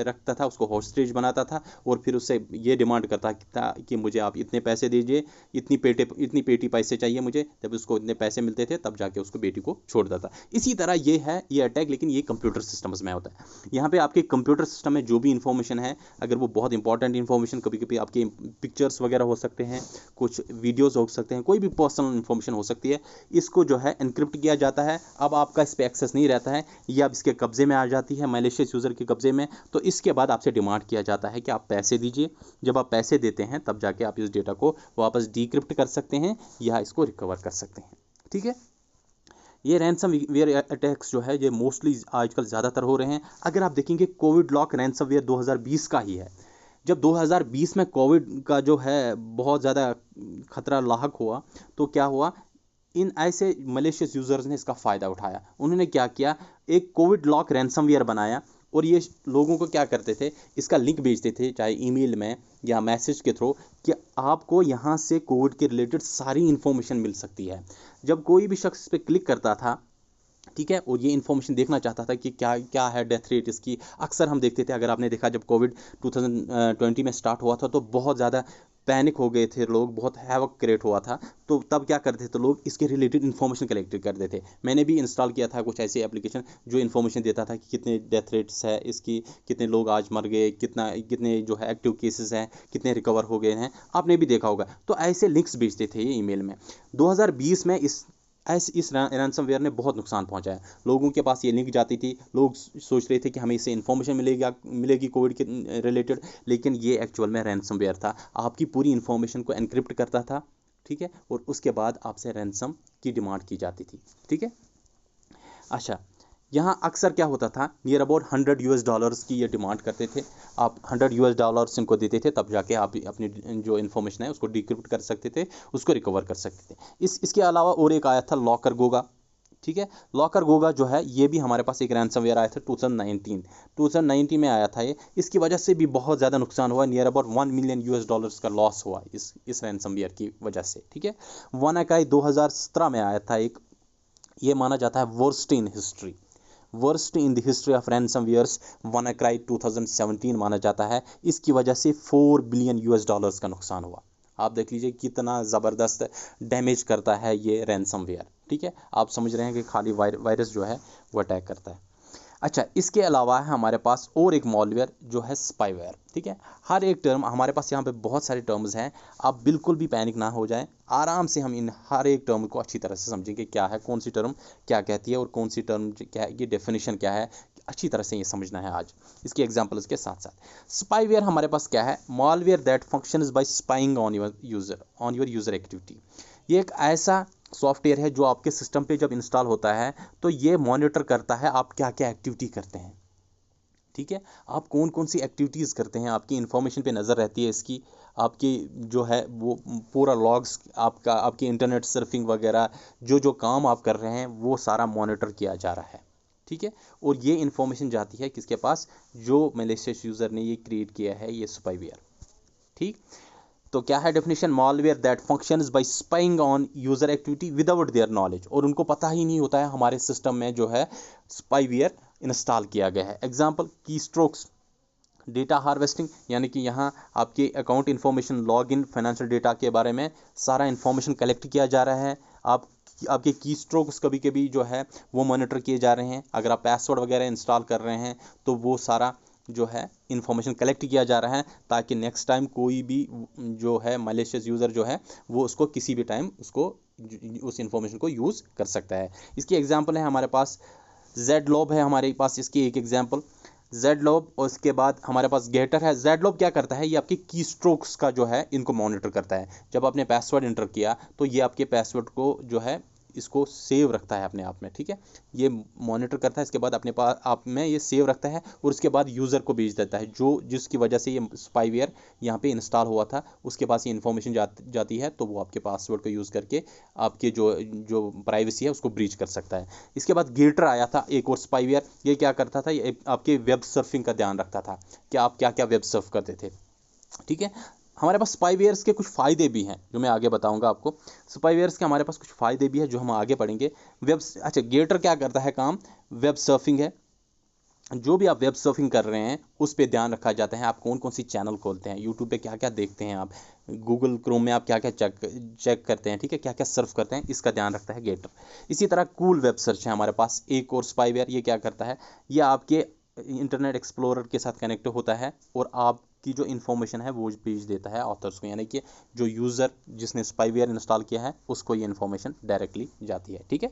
Speaker 1: रखता था, उसको होस्टेज बनाता था और फिर उससे ये डिमांड करता था कि मुझे आप इतने पैसे दीजिए, इतनी पेटी पैसे चाहिए मुझे। जब उसको इतने पैसे मिलते थे तब जाके उसको बेटी को छोड़ देता। इसी तरह ये है ये अटैक, लेकिन ये कंप्यूटर सिस्टम्स में होता है। यहाँ पे आपके कंप्यूटर सिस्टम में जो भी इंफॉर्मेशन है, अगर वो बहुत इंपॉर्टेंट इंफॉर्मेशन, कभी कभी आपके पिक्चर्स वगैरह हो सकते हैं, कुछ वीडियोस हो सकते हैं, कोई भी पर्सनल इंफॉर्मेशन हो सकती है, इसको जो है एनक्रिप्ट किया जाता है। अब आपका इस पर एक्सेस नहीं रहता है, ये अब इसके कब्जे में आ जाती है, मलेशियस यूज़र के कब्जे में। तो इसके बाद आपसे डिमांड किया जाता है कि आप पैसे दीजिए। जब आप पैसे देते हैं तब जाके आप इस डेटा को वापस डिक्रिप्ट कर सकते हैं या इसको रिकवर कर सकते हैं। ठीक है, ये रैंसम वेयर अटैक्स जो है ये मोस्टली आजकल ज़्यादातर हो रहे हैं। अगर आप देखेंगे कोविड लॉक रैंसम वेयर 2020 का ही है। जब 2020 में कोविड का जो है बहुत ज़्यादा खतरा लाहक हुआ, तो क्या हुआ, इन ऐसे मलेशियस यूज़र्स ने इसका फ़ायदा उठाया। उन्होंने क्या किया, एक कोविड लॉक रैंसमवेयर बनाया और ये लोगों को क्या करते थे, इसका लिंक भेजते थे, चाहे ईमेल में या मैसेज के थ्रू, कि आपको यहाँ से कोविड के रिलेटेड सारी इन्फॉर्मेशन मिल सकती है। जब कोई भी शख्स इस पर क्लिक करता था, ठीक है, और ये इन्फॉर्मेशन देखना चाहता था कि क्या क्या है डेथ रेट इसकी, अक्सर हम देखते थे, अगर आपने देखा जब कोविड 2020 में स्टार्ट हुआ था तो बहुत ज़्यादा पैनिक हो गए थे लोग, बहुत हैवक क्रिएट हुआ था। तो तब क्या करते थे लोग, इसके रिलेटेड इन्फॉर्मेशन कलेक्ट करते थे। मैंने भी इंस्टॉल किया था कुछ ऐसी एप्लीकेशन जो इन्फॉर्मेशन देता था कि कितने डेथ रेट्स है इसकी, कितने लोग आज मर गए, कितने जो है एक्टिव केसेस हैं, कितने रिकवर हो गए हैं, आपने भी देखा होगा। तो ऐसे लिंक्स भेजते थे ये ईमेल में। 2020 में इस रैंसमवेयर ने बहुत नुकसान पहुंचाया। लोगों के पास ये लिंक जाती थी, लोग सोच रहे थे कि हमें इससे इन्फॉर्मेशन मिलेगी कोविड के रिलेटेड, लेकिन ये एक्चुअल में रैंसमवेयर था। आपकी पूरी इन्फॉर्मेशन को एनक्रिप्ट करता था, ठीक है, और उसके बाद आपसे रैंसम की डिमांड की जाती थी। ठीक है, अच्छा, यहाँ अक्सर क्या होता था, नियर अबाउट $100 की ये डिमांड करते थे। आप $100 इनको देते थे, तब जाके आप अपनी जो इन्फॉर्मेशन है उसको डिक्रिप्ट कर सकते थे, उसको रिकवर कर सकते थे। इसके अलावा और एक आया था लॉकर गोगा। ठीक है, लॉकर गोगा जो है ये भी हमारे पास एक रैंसमवेयर आया था 2019 में आया था ये। इसकी वजह से भी बहुत ज़्यादा नुकसान हुआ, नियर अबाउट $1 मिलियन का लॉस हुआ इस रैंसमवेयर की वजह से। ठीक है, WannaCry 2017 में आया था एक, ये माना जाता है worst in the history of ransomwares. WannaCry 2017 माना जाता है। इसकी वजह से $4 बिलियन का नुकसान हुआ। आप देख लीजिए कितना ज़बरदस्त डैमेज करता है ये रैंसमवेयर। ठीक है, आप समझ रहे हैं कि खाली वायरस जो है वो अटैक करता है। अच्छा, इसके अलावा है हमारे पास और एक मॉलवेयर जो है स्पाईवेयर। ठीक है, हर एक टर्म हमारे पास यहाँ पे बहुत सारे टर्म्स हैं, आप बिल्कुल भी पैनिक ना हो जाएं। आराम से हम इन हर एक टर्म को अच्छी तरह से समझेंगे, क्या है, कौन सी टर्म क्या कहती है और कौन सी टर्म क्या है, ये डेफिनेशन क्या है, अच्छी तरह से ये समझना है आज, इसके एग्जाम्पल्स के साथ साथ। स्पाईवेयर हमारे पास क्या है, malware that functions by spying on your user activity. ये एक ऐसा सॉफ्टवेयर है जो आपके सिस्टम पे जब इंस्टॉल होता है तो ये मॉनिटर करता है आप क्या क्या एक्टिविटी करते हैं। ठीक है, आप कौन कौन सी एक्टिविटीज़ करते हैं, आपकी इन्फॉर्मेशन पे नज़र रहती है इसकी, आपकी जो है वो पूरा लॉग्स, आपकी इंटरनेट सर्फिंग वगैरह, जो काम आप कर रहे हैं वो सारा मॉनिटर किया जा रहा है। ठीक है, और ये इन्फॉर्मेशन जाती है किसके पास, जो मलेशियस यूज़र ने ये क्रिएट किया है ये स्पाईवेयर। ठीक, तो क्या है definition, malware that functions by spying on user activity without their knowledge, और उनको पता ही नहीं होता है हमारे सिस्टम में जो है स्पाईवेयर इंस्टॉल किया गया है। एग्जांपल, की स्ट्रोक्स, डेटा हार्वेस्टिंग, यानी कि यहाँ आपके account information, log in, financial data के बारे में सारा इन्फॉर्मेशन कलेक्ट किया जा रहा है। आपके की स्ट्रोक्स कभी कभी जो है वो मॉनिटर किए जा रहे हैं। अगर आप पासवर्ड वगैरह इंस्टॉल कर रहे हैं तो वो सारा जो है इन्फॉर्मेशन कलेक्ट किया जा रहा है, ताकि नेक्स्ट टाइम कोई भी जो है मलेशियस यूज़र जो है वो उसको किसी भी टाइम उस इन्फॉर्मेशन को यूज़ कर सकता है। इसकी एग्जांपल है हमारे पास जेडलॉब है, हमारे पास इसकी एक एग्जांपल जेडलॉब, और उसके बाद हमारे पास गेटर है। जेडलॉब क्या करता है, ये आपके की स्ट्रोक्स का जो है इनको मॉनिटर करता है। जब आपने पासवर्ड इंटर किया तो ये आपके पासवर्ड को जो है इसको सेव रखता है अपने आप में, ठीक है। ये मॉनिटर करता है, इसके बाद अपने पास आप में ये सेव रखता है और उसके बाद यूज़र को भेज देता है, जो जिसकी वजह से ये स्पाईवेयर यहाँ पे इंस्टॉल हुआ था उसके पास ये इन्फॉर्मेशन जाती है, तो वो आपके पासवर्ड को यूज़ करके आपके जो प्राइवेसी है उसको ब्रीच कर सकता है। इसके बाद गेटर आया था, एक और स्पाईवेयर। ये क्या करता था, ये आपके वेब सर्फिंग का ध्यान रखता था कि आप क्या क्या वेब सर्फ करते थे, ठीक है। हमारे पास स्पाईवेयर्स के कुछ फ़ायदे भी हैं जो मैं आगे बताऊंगा आपको। स्पाईवेयर्स के हमारे पास कुछ फ़ायदे भी हैं जो हम आगे पढ़ेंगे। अच्छा, गेटर क्या करता है काम, वेब सर्फिंग है। जो भी आप वेब सर्फिंग कर रहे हैं उस पे ध्यान रखा जाता है, आप कौन कौन सी चैनल खोलते हैं, यूट्यूब पे क्या क्या देखते हैं, आप गूगल क्रोम में आप क्या क्या चेक करते हैं, ठीक है, क्या क्या सर्फ करते हैं, इसका ध्यान रखता है गेटर। इसी तरह कूल वेब सर्च है हमारे पास एक और स्पाईवेयर। ये क्या करता है, ये आपके इंटरनेट एक्सप्लोरर के साथ कनेक्ट होता है और आपकी जो इन्फॉर्मेशन है वो भेज देता है ऑथर्स को, यानी कि जो यूज़र जिसने स्पाईवेयर इंस्टॉल किया है उसको ये इन्फॉर्मेशन डायरेक्टली जाती है, ठीक है।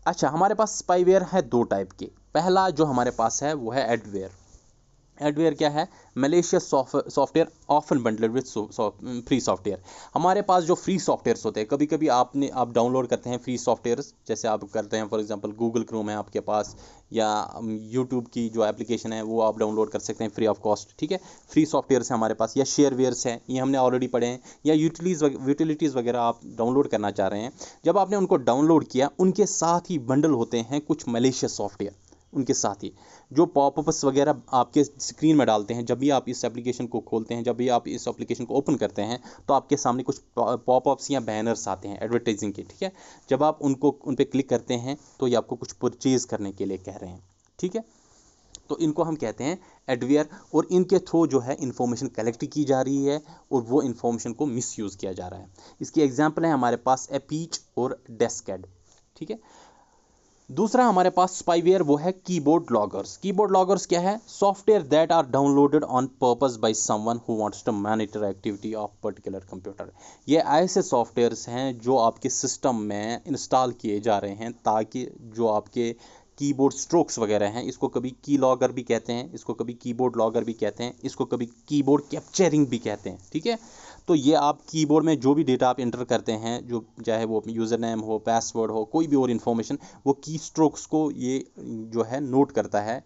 Speaker 1: अच्छा, हमारे पास स्पाईवेयर है दो टाइप के। पहला जो हमारे पास है वो है एडवेयर। एडवेयर क्या है, malicious software often bundled with free software. हमारे पास जो फ्री सॉफ्टवेयर्स होते हैं, कभी कभी आप डाउनलोड करते हैं फ्री सॉफ्टवेयर्स, जैसे आप करते हैं फॉर एग्जांपल गूगल क्रोम है आपके पास, या यूट्यूब की जो एप्लीकेशन है वो आप डाउनलोड कर सकते हैं फ्री ऑफ कॉस्ट, ठीक है। फ्री सॉफ्टवेयर्स हैं हमारे पास, या शेयरवेयर्स हैं, ये हमने ऑलरेडी पढ़े हैं, या यूटिलिटीज़ वगैरह आप डाउनलोड करना चाह रहे हैं। जब आपने उनको डाउनलोड किया, उनके साथ ही बंडल होते हैं कुछ मलेशियस सॉफ्टवेयर, उनके साथ ही जो पॉपअप्स वगैरह आपके स्क्रीन में डालते हैं। जब भी आप इस एप्लीकेशन को खोलते हैं, जब भी आप इस एप्लीकेशन को ओपन करते हैं, तो आपके सामने कुछ पॉपअप्स या बैनर्स आते हैं एडवर्टाइजिंग के, ठीक है। जब आप उन पर क्लिक करते हैं तो ये आपको कुछ परचेज़ करने के लिए कह रहे हैं, ठीक है। तो इनको हम कहते हैं एडवेयर, और इनके थ्रू जो है इन्फॉर्मेशन कलेक्ट की जा रही है और वो इन्फॉर्मेशन को मिसयूज़ किया जा रहा है। इसकी एग्जाम्पल है हमारे पास एपीच और डेस्कैड, ठीक है। दूसरा हमारे पास स्पाईवेयर वो है कीबोर्ड लॉगर्स। कीबोर्ड लॉगर्स क्या है, software that are downloaded on purpose by someone who wants to monitor activity of particular computer. ये ऐसे सॉफ्टवेयर्स हैं जो आपके सिस्टम में इंस्टॉल किए जा रहे हैं ताकि जो आपके कीबोर्ड स्ट्रोक्स वगैरह हैं, इसको कभी की लॉगर भी कहते हैं, इसको कभी कीबोर्ड लॉगर भी कहते हैं, इसको कभी कीबोर्ड कैप्चरिंग भी कहते हैं, ठीक है। तो ये आप कीबोर्ड में जो भी डेटा आप इंटर करते हैं, जो चाहे वो यूज़र नेम हो, पासवर्ड हो, कोई भी और इन्फॉर्मेशन, वो की स्ट्रोक्स को ये जो है नोट करता है,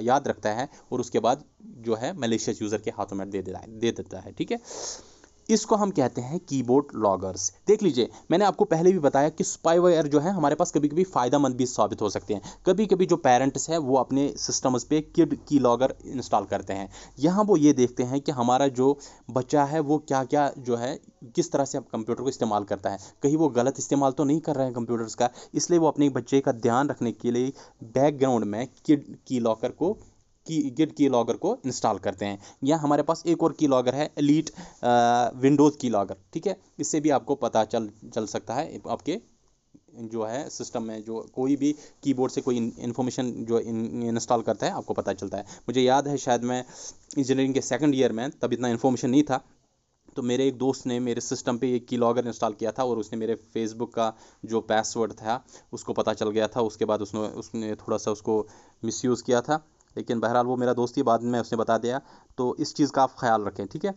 Speaker 1: याद रखता है, और उसके बाद जो है मलेशियस यूज़र के हाथों में दे देता है, ठीक है। इसको हम कहते हैं कीबोर्ड लॉगर्स। देख लीजिए, मैंने आपको पहले भी बताया कि स्पाईवेयर जो है हमारे पास कभी कभी फ़ायदेमंद भी साबित हो सकते हैं। कभी कभी जो पेरेंट्स हैं वो अपने सिस्टम्स पे किड की लॉगर इंस्टॉल करते हैं। यहाँ वो ये देखते हैं कि हमारा जो बच्चा है वो क्या क्या जो है किस तरह से कंप्यूटर को इस्तेमाल करता है, कहीं वो गलत इस्तेमाल तो नहीं कर रहे हैं कंप्यूटर्स का। इसलिए वो अपने बच्चे का ध्यान रखने के लिए बैकग्राउंड में किड की लॉकर को गिट की लॉगर को इंस्टॉल करते हैं। या हमारे पास एक और की लॉगर है एलीट विंडोज़ की लॉगर, ठीक है। इससे भी आपको पता चल सकता है आपके जो है सिस्टम में जो कोई भी कीबोर्ड से कोई इन्फॉर्मेशन जो इंस्टॉल करता है आपको पता चलता है। मुझे याद है शायद मैं इंजीनियरिंग के सेकंड ईयर में, तब इतना इन्फॉर्मेशन नहीं था, तो मेरे एक दोस्त ने मेरे सिस्टम पे एक की लॉगर इंस्टॉल किया था और उसने मेरे फेसबुक का जो पासवर्ड था उसको पता चल गया था। उसके बाद उसने थोड़ा सा उसको मिसयूज़ किया था, लेकिन बहरहाल वो मेरा दोस्त ही, बाद में उसने बता दिया। तो इस चीज़ का आप ख्याल रखें, ठीक है।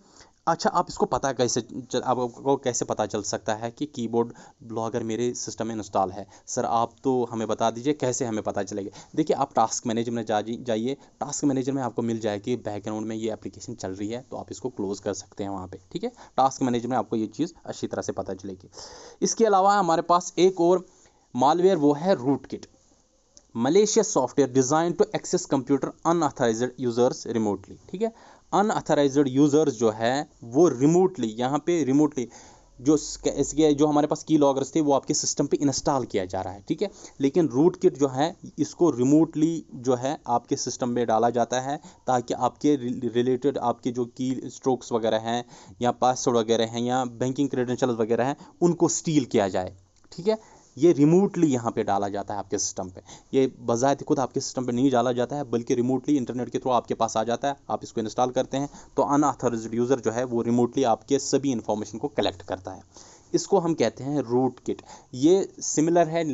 Speaker 1: अच्छा, आप इसको पता कैसे आपको कैसे पता चल सकता है कि कीबोर्ड ब्लॉगर मेरे सिस्टम में इंस्टॉल है? सर आप तो हमें बता दीजिए कैसे हमें पता चलेगा। देखिए, आप टास्क मैनेजर में जाइए, टास्क मैनेजर में आपको मिल जाए कि बैकग्राउंड में ये एप्लीकेशन चल रही है, तो आप इसको क्लोज़ कर सकते हैं वहाँ पे, ठीक है। टास्क मैनेजर में आपको ये चीज़ अच्छी तरह से पता चलेगी। इसके अलावा हमारे पास एक और मालवेयर वो है rootkit. Malicious software designed to access computer unauthorized users remotely, ठीक है। अनऑथराइज्ड यूज़र्स जो है वो रिमोटली, यहाँ पे रिमोटली जो हमारे पास की लॉगर्स थे वो आपके सिस्टम पे इंस्टॉल किया जा रहा है, ठीक है। लेकिन रूटकिट जो है इसको रिमोटली जो है आपके सिस्टम में डाला जाता है ताकि आपके रिलेटेड आपके जो की स्ट्रोक्स वगैरह हैं या पासवर्ड वगैरह हैं या बैंकिंग क्रेडेंशियल्स वगैरह हैं उनको स्टील किया जाए, ठीक है। ये रिमोटली यहाँ पे डाला जाता है आपके सिस्टम पे। ये बज़ाहिर खुद आपके सिस्टम पे नहीं डाला जाता है, बल्कि रिमोटली इंटरनेट के थ्रू आपके पास आ जाता है, आप इसको इंस्टॉल करते हैं, तो अनऑथराइज्ड यूज़र जो है वो रिमोटली आपके सभी इन्फॉर्मेशन को कलेक्ट करता है। इसको हम कहते हैं रूट किट। ये सिमिलर है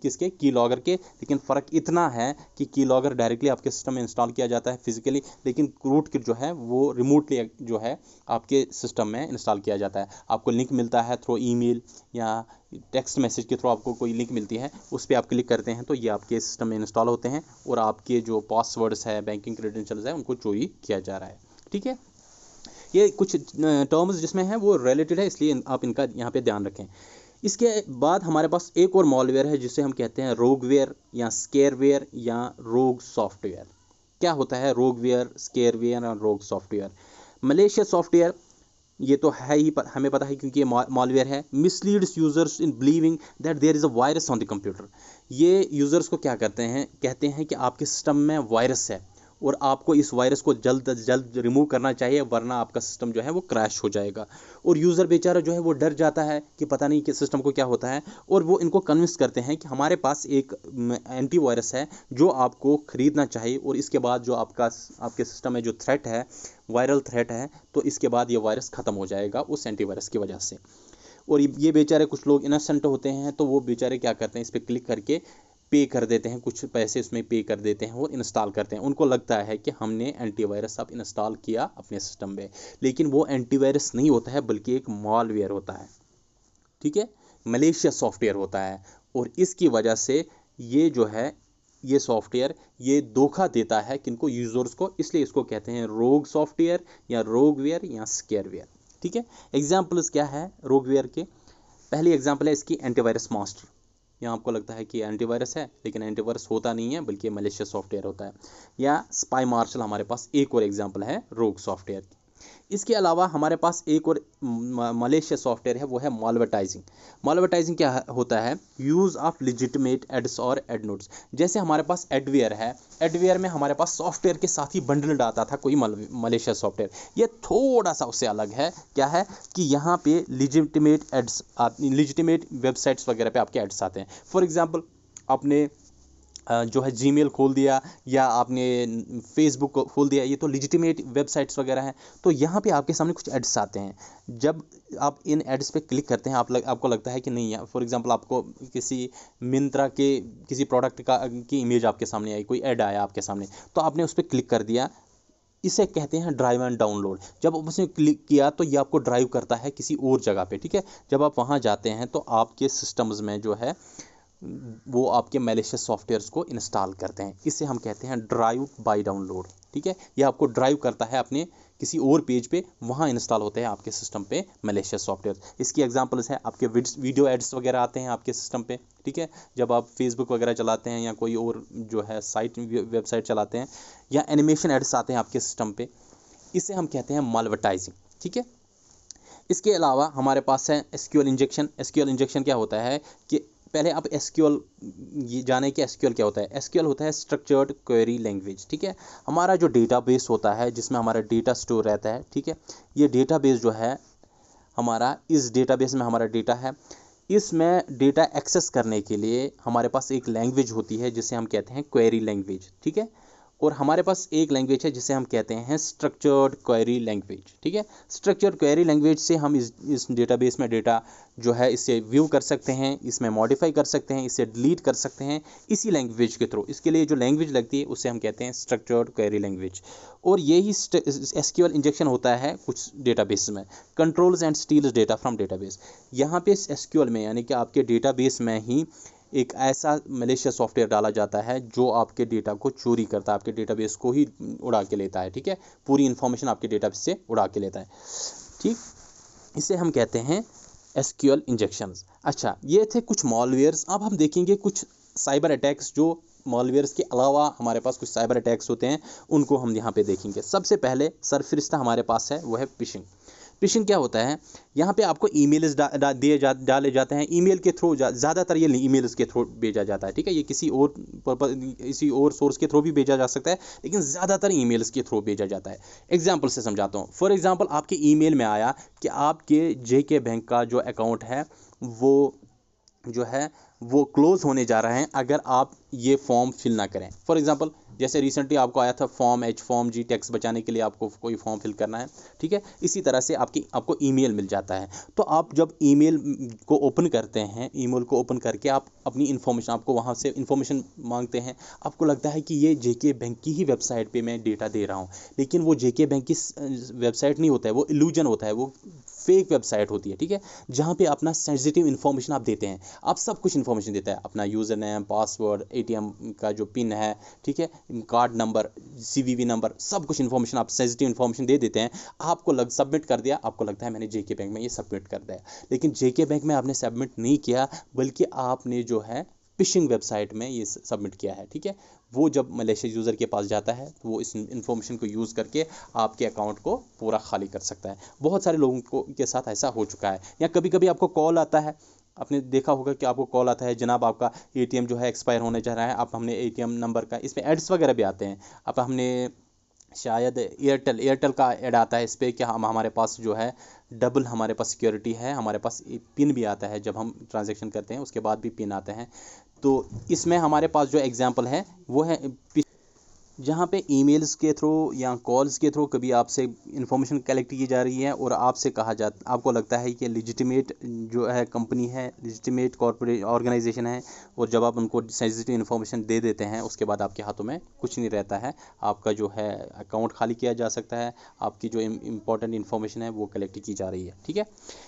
Speaker 1: किसके, कीलॉगर के, लेकिन फ़र्क इतना है कि कीलॉगर डायरेक्टली आपके सिस्टम में इंस्टॉल किया जाता है फिजिकली, लेकिन रूट किट जो है वो रिमोटली जो है आपके सिस्टम में इंस्टॉल किया जाता है। आपको लिंक मिलता है थ्रू ईमेल या टेक्स्ट मैसेज के थ्रू, आपको कोई लिंक मिलती है, उस पर आप क्लिक करते हैं तो ये आपके सिस्टम में इंस्टॉल होते हैं और आपके जो पासवर्ड्स है, बैंकिंग क्रेडेंशियल्स है, उनको चोरी किया जा रहा है। ठीक है, ये कुछ टर्म्स जिसमें हैं वो रिलेटेड है, इसलिए आप इनका यहाँ पे ध्यान रखें। इसके बाद हमारे पास एक और मॉलवेयर है जिसे हम कहते हैं रोगवेयर या स्केयरवेयर या रोग सॉफ्टवेयर। क्या होता है रोगवेयर, स्केयरवेयर और रोग सॉफ्टवेयर? मलेशियस सॉफ्टवेयर ये तो है ही, हमें पता है क्योंकि ये मॉलवेयर है। Misleads users in believing that there is a virus on the computer. ये यूज़र्स को क्या करते हैं, कहते हैं कि आपके सिस्टम में वायरस है और आपको इस वायरस को जल्द से जल्द रिमूव करना चाहिए, वरना आपका सिस्टम जो है वो क्रैश हो जाएगा। और यूज़र बेचारा जो है वो डर जाता है कि पता नहीं कि सिस्टम को क्या होता है, और वो इनको कन्विंस करते हैं कि हमारे पास एक एंटीवायरस है जो आपको ख़रीदना चाहिए, और इसके बाद जो आपके सिस्टम में जो थ्रेट है, वायरल थ्रेट है, तो इसके बाद ये वायरस ख़त्म हो जाएगा उस एंटीवायरस की वजह से। और ये बेचारे कुछ लोग इनोसेंट होते हैं, तो वो बेचारे क्या करते हैं, इस पर क्लिक करके पे कर देते हैं, कुछ पैसे उसमें पे कर देते हैं और इंस्टॉल करते हैं। उनको लगता है कि हमने एंटीवायरस अब इंस्टॉल किया अपने सिस्टम में, लेकिन वो एंटीवायरस नहीं होता है बल्कि एक मॉलवेयर होता है। ठीक है, मलेशियस सॉफ्टवेयर होता है, और इसकी वजह से ये जो है ये सॉफ्टवेयर ये धोखा देता है किनको, यूज़र्स को, इसलिए इसको कहते हैं रोग सॉफ्टवेयर या रोगवेयर या स्केयरवेयर। ठीक है, एग्जाम्पल्स क्या है रोगवेयर के? पहली एग्जाम्पल है इसकी एंटीवायरस मास्टर। यहाँ आपको लगता है कि एंटीवायरस है, लेकिन एंटीवायरस होता नहीं है बल्कि मलेशियस सॉफ्टवेयर होता है। या स्पाई मार्शल हमारे पास एक और एग्जांपल है रोग सॉफ्टवेयर की। इसके अलावा हमारे पास एक और मलेशियस सॉफ्टवेयर है, वो है मॉलवर्टाइजिंग। मॉलवर्टाइजिंग क्या होता है? यूज़ ऑफ लिजिटिमेट एड्स और एड नोट्स। जैसे हमारे पास एडवेयर है, एडवेयर में हमारे पास सॉफ्टवेयर के साथ ही बंडल आता था कोई मलेशियस सॉफ्टवेयर। ये थोड़ा सा उससे अलग है, क्या है कि यहाँ पे लिजिटिमेट एड्स, लिजिटिमेट वेबसाइट्स वगैरह पे आपके एड्स आते हैं। फॉर एग्जांपल आपने जो है जीमेल खोल दिया या आपने फेसबुक को खोल दिया, ये तो लिजिटिमेट वेबसाइट्स वगैरह हैं। तो यहाँ पे आपके सामने कुछ एड्स आते हैं। जब आप इन एड्स पे क्लिक करते हैं, आपको लगता है कि नहीं है, फॉर एग्जांपल आपको किसी मिंत्रा के किसी प्रोडक्ट की इमेज आपके सामने आई, कोई ऐड आया आपके सामने, तो आपने उस पर क्लिक कर दिया। इसे कहते हैं ड्राइव एंड डाउनलोड। जब आप उसने क्लिक किया तो ये आपको ड्राइव करता है किसी और जगह पे। ठीक है, जब आप वहाँ जाते हैं तो आपके सिस्टम्स में जो है वो आपके मैलिशियस सॉफ्टवेयर्स को इंस्टॉल करते हैं। इसे हम कहते हैं ड्राइव बाय डाउनलोड। ठीक है, ये आपको ड्राइव करता है अपने किसी और पेज पे, वहाँ इंस्टॉल होते हैं आपके सिस्टम पे मैलिशियस सॉफ्टवेयर। इसकी एग्जांपल्स है, आपके वीडियो एड्स वगैरह आते हैं आपके सिस्टम पे। ठीक है, जब आप फेसबुक वगैरह चलाते हैं या कोई और जो है साइट वेबसाइट चलाते हैं, या एनिमेशन एड्स आते हैं आपके सिस्टम पे, इसे हम कहते हैं मॉलवर्टाइजिंग। ठीक है, इसके अलावा हमारे पास है एसक्यूएल इंजेक्शन। एसक्यूएल इंजेक्शन क्या होता है कि पहले आप एसक्यूएल ये जाने कि एसक्यूएल क्या होता है। एसक्यूएल होता है स्ट्रक्चर्ड क्वेरी लैंग्वेज। ठीक है, हमारा जो डेटाबेस होता है जिसमें हमारा डेटा स्टोर रहता है, ठीक है, ये डेटाबेस जो है हमारा, इस डेटाबेस में हमारा डेटा है, इसमें डेटा एक्सेस करने के लिए हमारे पास एक लैंग्वेज होती है जिसे हम कहते हैं क्वेरी लैंग्वेज। ठीक है, और हमारे पास एक लैंग्वेज है जिसे हम कहते हैं स्ट्रक्चर्ड क्वेरी लैंग्वेज। ठीक है, स्ट्रक्चर्ड क्वेरी लैंग्वेज से हम इस डेटाबेस में डेटा जो है इसे व्यू कर सकते हैं, इसमें मॉडिफाई कर सकते हैं, इसे डिलीट कर सकते हैं इसी लैंग्वेज के थ्रू। इसके लिए जो लैंग्वेज लगती है उसे हम कहते हैं स्ट्रक्चर्ड क्वेरी लैंग्वेज। और यही एसक्यूएल इंजेक्शन होता है कुछ डेटाबेस में। Controls and steals data from database. यहाँ पे एसक्यूएल में यानी कि आपके डेटाबेस में ही एक ऐसा मैलिशियस सॉफ्टवेयर डाला जाता है जो आपके डेटा को चोरी करता है, आपके डेटाबेस को ही उड़ा के लेता है। ठीक है, पूरी इन्फॉर्मेशन आपके डेटाबेस से उड़ा के लेता है। ठीक, इसे हम कहते हैं एसक्यूएल इंजेक्शंस। अच्छा, ये थे कुछ मॉलवेयर्स। अब हम देखेंगे कुछ साइबर अटैक्स जो मॉलवेयर्स के अलावा हमारे पास कुछ साइबर अटैक्स होते हैं, उनको हम यहाँ पे देखेंगे। सबसे पहले सरफरिश्ता हमारे पास है, वो है फिशिंग। फिशिंग क्या होता है? यहाँ पे आपको ईमेल्स डाले जाते हैं, ईमेल के थ्रू, ज़्यादातर ये ईमेल्स के थ्रू भेजा जाता है। ठीक है, ये किसी और सोर्स के थ्रू भी भेजा जा सकता है, लेकिन ज़्यादातर ईमेल्स के थ्रू भेजा जाता है। एग्जांपल से समझाता हूँ। फॉर एग्जांपल आपके ईमेल में आया कि आपके जेके बैंक का जो अकाउंट है वो जो है वो क्लोज़ होने जा रहा है अगर आप ये फॉर्म फिल ना करें। फॉर एग्जांपल जैसे रिसेंटली आपको आया था form H, form G, tax बचाने के लिए आपको कोई फॉर्म फिल करना है, ठीक है। इसी तरह से आपको ईमेल मिल जाता है। तो आप जब ईमेल को ओपन करते हैं, ईमेल को ओपन करके आप अपनी इन्फॉर्मेशन, आपको वहाँ से इन्फॉर्मेशन मांगते हैं, आपको लगता है कि ये JK बैंक की ही वेबसाइट पे मैं डेटा दे रहा हूँ, लेकिन वो JK बैंक की वेबसाइट नहीं होता है, वो इल्यूजन होता है, वो फेक वेबसाइट होती है, ठीक है। जहाँ पे अपना सेंसिटिव इन्फॉर्मेशन आप देते हैं, आप सब कुछ इन्फॉर्मेशन देता है, अपना यूज़र नेम, पासवर्ड, ATM का जो पिन है, ठीक है, कार्ड नंबर, CVV नंबर, सब कुछ इन्फॉर्मेशन आप सेंसिटिव इन्फॉर्मेशन दे देते हैं। आपको सबमिट कर दिया, आपको लगता है मैंने JK बैंक में ये सबमिट कर दिया, लेकिन JK बैंक में आपने सबमिट नहीं किया, बल्कि आपने जो है फिशिंग वेबसाइट में ये सबमिट किया है, ठीक है। वो जब मलेशिया यूज़र के पास जाता है तो वो इस इन्फॉर्मेशन को यूज़ करके आपके अकाउंट को पूरा खाली कर सकता है। बहुत सारे लोगों को के साथ ऐसा हो चुका है। या कभी कभी आपको कॉल आता है, आपने देखा होगा कि आपको कॉल आता है, जनाब आपका ATM जो है एक्सपायर होने जा रहा है, आप हमने ATM नंबर का, इसमें एड्स वगैरह भी आते हैं, अब हमने शायद एयरटेल का ऐड आता है इस पर कि हम, हमारे पास जो है डबल हमारे पास सिक्योरिटी है, हमारे पास पिन भी आता है, जब हम ट्रांजैक्शन करते हैं उसके बाद भी पिन आते हैं। तो इसमें हमारे पास जो एग्जांपल है वो है जहाँ पे ईमेल्स के थ्रू या कॉल्स के थ्रू कभी आपसे इंफॉर्मेशन कलेक्ट की जा रही है और आपसे कहा जाता, आपको लगता है कि लेजिटिमेट जो है कंपनी है, लेजिटिमेट कॉर्पोरेट ऑर्गेनाइजेशन है, और जब आप उनको सेंसिटिव इन्फॉर्मेशन दे देते हैं उसके बाद आपके हाथों में कुछ नहीं रहता है, आपका जो है अकाउंट खाली किया जा सकता है, आपकी जो इम्पोर्टेंट इन्फॉर्मेशन है वो कलेक्ट की जा रही है, ठीक है।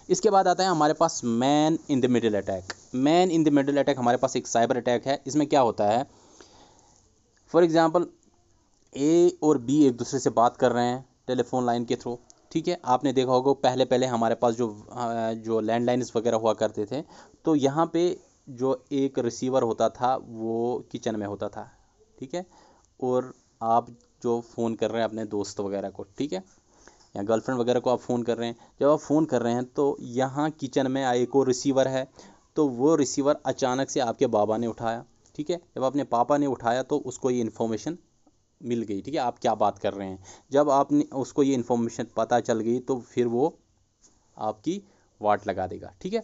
Speaker 1: इसके बाद आता है हमारे पास man in the middle attack. Man in the middle attack हमारे पास एक साइबर अटैक है। इसमें क्या होता है, फॉर एग्ज़ाम्पल A और B एक दूसरे से बात कर रहे हैं टेलीफोन लाइन के थ्रू, ठीक है। आपने देखा होगा पहले हमारे पास जो लैंडलाइंस वगैरह हुआ करते थे, तो यहाँ पे जो एक रिसीवर होता था वो किचन में होता था, ठीक है, और आप जो फ़ोन कर रहे हैं अपने दोस्त वगैरह को, ठीक है, या गर्लफ्रेंड वगैरह को आप फ़ोन कर रहे हैं, जब आप फ़ोन कर रहे हैं तो यहाँ किचन में एक और रिसीवर है, तो वो रिसीवर अचानक से आपके बाबा ने उठाया, ठीक है। जब अपने पापा ने उठाया तो उसको ये इन्फॉर्मेशन मिल गई, ठीक है, आप क्या बात कर रहे हैं। जब आपने उसको ये इन्फॉर्मेशन पता चल गई तो फिर वो आपकी वाट लगा देगा, ठीक है।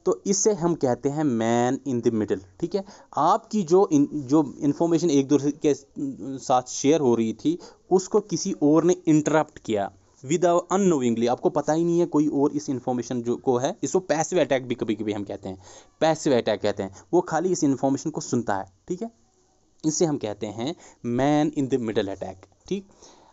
Speaker 1: तो इससे हम कहते हैं मैन इन द मिडिल, ठीक है। आपकी जो इन्फॉर्मेशन एक दूसरे के साथ शेयर हो रही थी उसको किसी और ने इंटरप्ट किया विदाउट अननोइंगली, आपको पता ही नहीं है, कोई और इस इन्फॉर्मेशन जो को है, इसको पैसिव अटैक भी कभी कभी हम कहते हैं, पैसिव अटैक कहते हैं, वो खाली इस इन्फॉर्मेशन को सुनता है, ठीक है। इसे हम कहते हैं man in the middle attack, ठीक।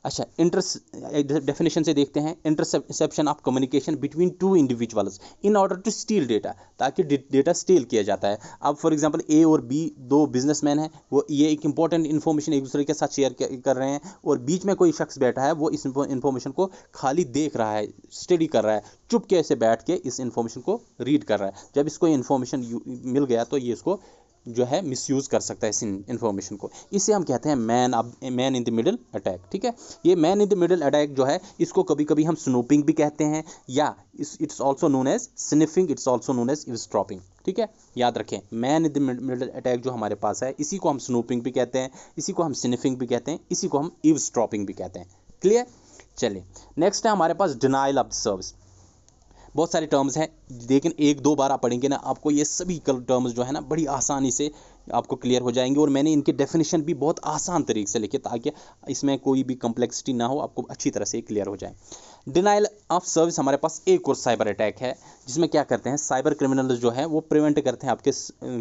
Speaker 1: अच्छा, डेफिनेशन से देखते हैं, interception of communication between two individuals in order to steal data, ताकि डेटा स्टील किया जाता है। अब फॉर एग्जांपल A और B दो बिजनेसमैन हैं, वो ये एक इंपॉर्टेंट इन्फॉर्मेशन एक दूसरे के साथ शेयर कर रहे हैं, और बीच में कोई शख्स बैठा है, वो इस इन्फॉर्मेशन को खाली देख रहा है, स्टडी कर रहा है, चुपके से बैठ के इस इन्फॉर्मेशन को रीड कर रहा है। जब इसको इन्फॉर्मेशन मिल गया तो ये इसको जो है मिसयूज़ कर सकता है इस इन्फॉर्मेशन को। इसे हम कहते हैं man in the middle attack, ठीक है। ये man in the middle attack जो है, इसको कभी कभी हम स्नूपिंग भी कहते हैं, या it's also known as sniffing, it's also known as eavesdropping, ठीक है। याद रखें, man in the middle attack जो हमारे पास है, इसी को हम स्नूपिंग भी कहते हैं, इसी को हम स्निफिंग भी कहते हैं, इसी को हम ईव्सड्रॉपिंग भी कहते हैं। क्लियर? चलिए, नेक्स्ट है हमारे पास डिनाइल ऑफ द सर्विस। बहुत सारे टर्म्स हैं, लेकिन एक दो बार आप पढ़ेंगे ना, आपको ये सभी टर्म्स जो है ना बड़ी आसानी से आपको क्लियर हो जाएंगे, और मैंने इनके डेफिनेशन भी बहुत आसान तरीके से लिखे ताकि इसमें कोई भी कम्प्लेक्सिटी ना हो, आपको अच्छी तरह से क्लियर हो जाए। डिनाइल ऑफ सर्विस हमारे पास एक और साइबर अटैक है, जिसमें क्या करते हैं, साइबर क्रिमिनल्स जो है वो प्रिवेंट करते हैं आपके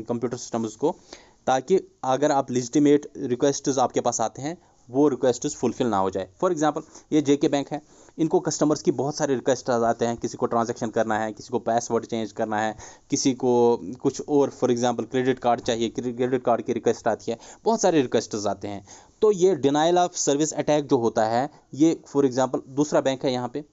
Speaker 1: कंप्यूटर सिस्टम्स को, ताकि अगर आप लेजिटिमेट रिक्वेस्ट्स आपके पास आते हैं वो रिक्वेस्ट्स फुलफिल ना हो जाए। फॉर एग्जांपल ये JK बैंक है, इनको कस्टमर्स की बहुत सारे रिक्वेस्ट आते हैं, किसी को ट्रांजैक्शन करना है, किसी को पासवर्ड चेंज करना है, किसी को कुछ और, फॉर एग्जांपल क्रेडिट कार्ड चाहिए, क्रेडिट कार्ड की रिक्वेस्ट आती है, बहुत सारे रिक्वेस्ट्स आते हैं। तो ये डिनाइल ऑफ सर्विस अटैक जो होता है, ये फॉर एग्जांपल दूसरा बैंक है यहाँ पे,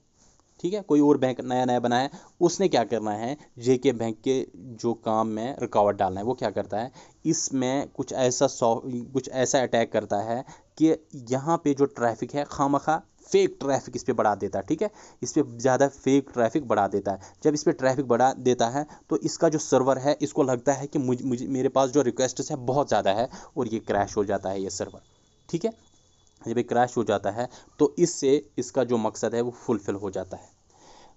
Speaker 1: ठीक है, कोई और बैंक नया बना है, उसने क्या करना है, JK बैंक के जो काम में रुकावट डालना है, वो क्या करता है, इसमें कुछ ऐसा अटैक करता है कि यहाँ पे जो ट्रैफिक है खामखा फेक ट्रैफिक इस पर बढ़ा देता है, ठीक है, इस पर ज़्यादा फेक ट्रैफिक बढ़ा देता है। जब इस पर ट्रैफिक बढ़ा देता है तो इसका जो सर्वर है, इसको लगता है कि मेरे पास जो रिक्वेस्ट है बहुत ज़्यादा है, और ये क्रैश हो जाता है ये सर्वर, ठीक है। जब ये क्रैश हो जाता है तो इससे इसका जो मकसद है वो फुलफिल हो जाता है।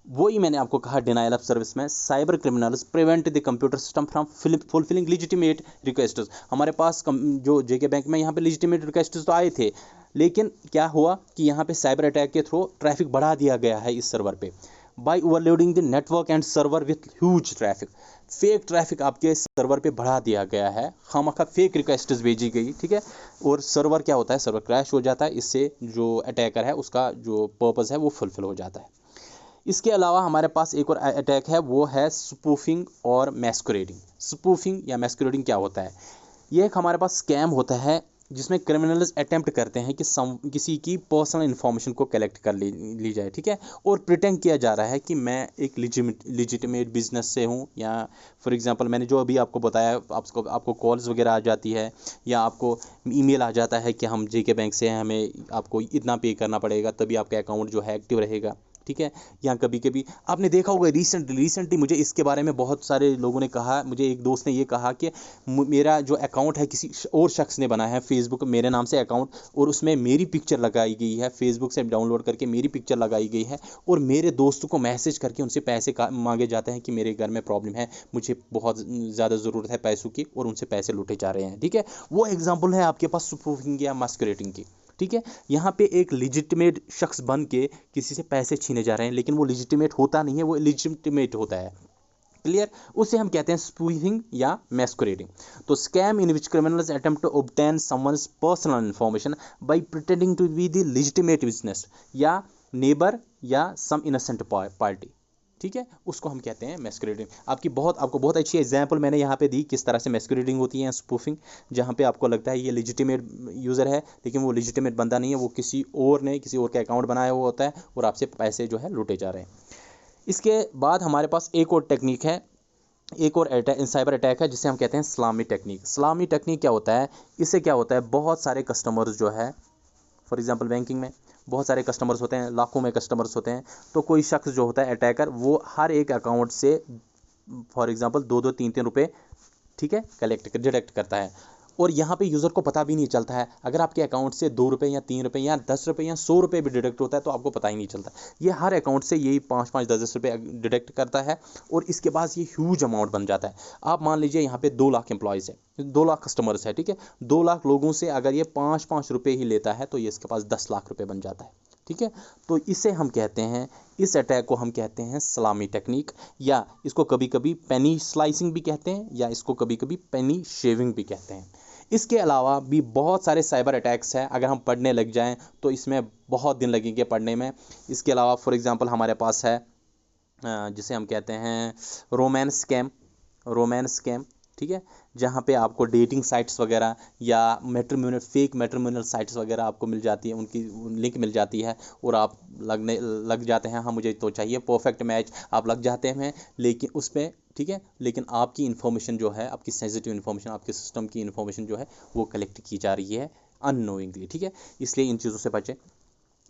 Speaker 1: वही मैंने आपको कहा डिनाइल ऑफ सर्विस में cyber criminals prevent the computer system from fulfilling legitimate requests. हमारे पास जो जेके बैंक में यहाँ पे लेजिटिमेट रिक्वेस्ट्स तो आए थे, लेकिन क्या हुआ कि यहाँ पे साइबर अटैक के थ्रू ट्रैफिक बढ़ा दिया गया है इस सर्वर पे, bye overloading the network and server with huge traffic. Fake traffic आपके सर्वर पे बढ़ा दिया गया है, खामखा फेक रिक्वेस्ट्स भेजी गई, ठीक है, और सर्वर क्या होता है, सर्वर क्रैश हो जाता है। इससे जो अटैकर है उसका जो पर्पज़ है वो फुलफिल हो जाता है। इसके अलावा हमारे पास एक और अटैक है, वो है स्पूफिंग और मैस्कुरेडिंग। स्पूफिंग या मैस्कुरेडिंग क्या होता है, ये एक हमारे पास स्कैम होता है जिसमें क्रिमिनल्स अटेम्प्ट करते हैं कि किसी की पर्सनल इन्फॉर्मेशन को कलेक्ट कर ली जाए, ठीक है, और प्रिटेंड किया जा रहा है कि मैं एक लिजिटिमेट बिजनेस से हूँ, या फॉर एग्जांपल मैंने जो अभी आपको बताया, आपको कॉल्स वगैरह आ जाती है या आपको ईमेल आ जाता है कि हम जेके बैंक से हैं, हमें आपको इतना पे करना पड़ेगा तभी आपका अकाउंट जो है एक्टिव रहेगा, ठीक है। या कभी कभी आपने देखा होगा रिसेंटली मुझे इसके बारे में बहुत सारे लोगों ने कहा, मुझे एक दोस्त ने ये कहा कि मेरा जो अकाउंट है किसी और शख्स ने बनाया है फेसबुक मेरे नाम से अकाउंट, और उसमें मेरी पिक्चर लगाई गई है, फेसबुक से डाउनलोड करके मेरी पिक्चर लगाई गई है, और मेरे दोस्तों को मैसेज करके उनसे पैसे मांगे जाते हैं कि मेरे घर में प्रॉब्लम है, मुझे बहुत ज़्यादा ज़रूरत है पैसों की, और उनसे पैसे लूटे जा रहे हैं, ठीक है। वो एग्जाम्पल है आपके पास स्पूफिंग या मास्कुरेटिंग की, ठीक है। यहाँ पे एक लिजिटिमेट शख्स बन के किसी से पैसे छीने जा रहे हैं, लेकिन वो लिजिटिमेट होता नहीं है, वो इलिजिटिमेट होता है, क्लियर। उसे हम कहते हैं स्पूफिंग या मैस्कुरेडिंग। तो scam in which criminals attempt to obtain someone's personal information by pretending to be the legitimate business या नेबर या सम इनोसेंट पार्टी, ठीक है, उसको हम कहते हैं मैस्कुरेडिंग। आपको बहुत अच्छी एग्जांपल मैंने यहाँ पे दी किस तरह से मैस्कुरेडिंग होती है, स्पूफिंग, जहाँ पे आपको लगता है ये लेजिटिमेट यूज़र है, लेकिन वो लेजिटिमेट बंदा नहीं है, वो किसी और का अकाउंट बनाया हुआ होता है और आपसे पैसे जो है लूटे जा रहे हैं। इसके बाद हमारे पास एक और टेक्निक है, एक और साइबर अटैक है जिसे हम कहते हैं सलामी टेक्निक। सलामी टेक्निक क्या होता है, इससे क्या होता है, बहुत सारे कस्टमर्स जो है, फॉर एग्जांपल बैंकिंग में बहुत सारे कस्टमर्स होते हैं, लाखों में कस्टमर्स होते हैं, तो कोई शख्स जो होता है अटैकर, वो हर एक अकाउंट से फॉर एग्जांपल 2-2 3-3 रुपये, ठीक है, डिडक्ट करता है, और यहाँ पे यूज़र को पता भी नहीं चलता है। अगर आपके अकाउंट से 2 रुपये या 3 रुपये या 10 रुपये या 100 रुपये भी डिडक्ट होता है तो आपको पता ही नहीं चलता। ये हर अकाउंट से यही 5-5 10-10 रुपये डिडक्ट करता है, और इसके बाद ये ह्यूज अमाउंट बन जाता है। आप मान लीजिए यहाँ पे 2 लाख एम्प्लॉयज़ है, 2 लाख कस्टमर्स है, ठीक है, 2 लाख लोगों से अगर ये 5-5 रुपये ही लेता है तो ये इसके पास 10 लाख रुपये बन जाता है, ठीक है। तो इसे हम कहते हैं, इस अटैक को हम कहते हैं सलामी टेक्निक, या इसको कभी कभी पेनी स्लाइसिंग भी कहते हैं, या इसको कभी कभी पेनी शेविंग भी कहते हैं। इसके अलावा भी बहुत सारे साइबर अटैक्स हैं, अगर हम पढ़ने लग जाएं तो इसमें बहुत दिन लगेंगे पढ़ने में। इसके अलावा फॉर एग्जांपल हमारे पास है जिसे हम कहते हैं रोमांस स्कैम, ठीक है, जहाँ पे आपको डेटिंग साइट्स वगैरह या फेक मैट्रिमोनियल साइट्स वगैरह आपको मिल जाती है, उनकी लिंक मिल जाती है, और आप लग जाते हैं, हाँ मुझे तो चाहिए परफेक्ट मैच, आप लग जाते हैं, लेकिन उस पर, ठीक है, लेकिन आपकी इन्फॉर्मेशन जो है, आपकी सेंसिटिव इन्फॉर्मेशन, आपके सिस्टम की इन्फॉर्मेशन जो है वो कलेक्ट की जा रही है अननोइंगली, ठीक है। इसलिए इन चीज़ों से बचें।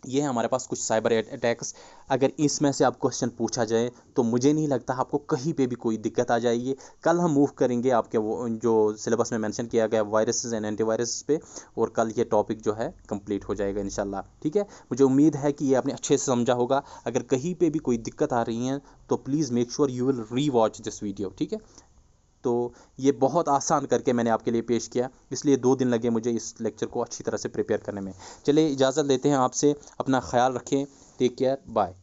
Speaker 1: ये है हमारे पास कुछ साइबर अटैक्स। अगर इसमें से आप क्वेश्चन पूछा जाए तो मुझे नहीं लगता आपको कहीं पे भी कोई दिक्कत आ जाएगी। कल हम मूव करेंगे आपके वो जो सिलेबस में मेंशन किया गया वायरसेस एंड एंटीवायरस पे, और कल ये टॉपिक जो है कंप्लीट हो जाएगा इंशाल्लाह, ठीक है। मुझे उम्मीद है कि ये आपने अच्छे से समझा होगा। अगर कहीं पे भी कोई दिक्कत आ रही है तो please make sure you will री वॉच दिस वीडियो, ठीक है। तो ये बहुत आसान करके मैंने आपके लिए पेश किया, इसलिए 2 दिन लगे मुझे इस लेक्चर को अच्छी तरह से प्रिपेयर करने में। चलिए इजाज़त लेते हैं आपसे, अपना ख्याल रखें, टेक केयर, बाय।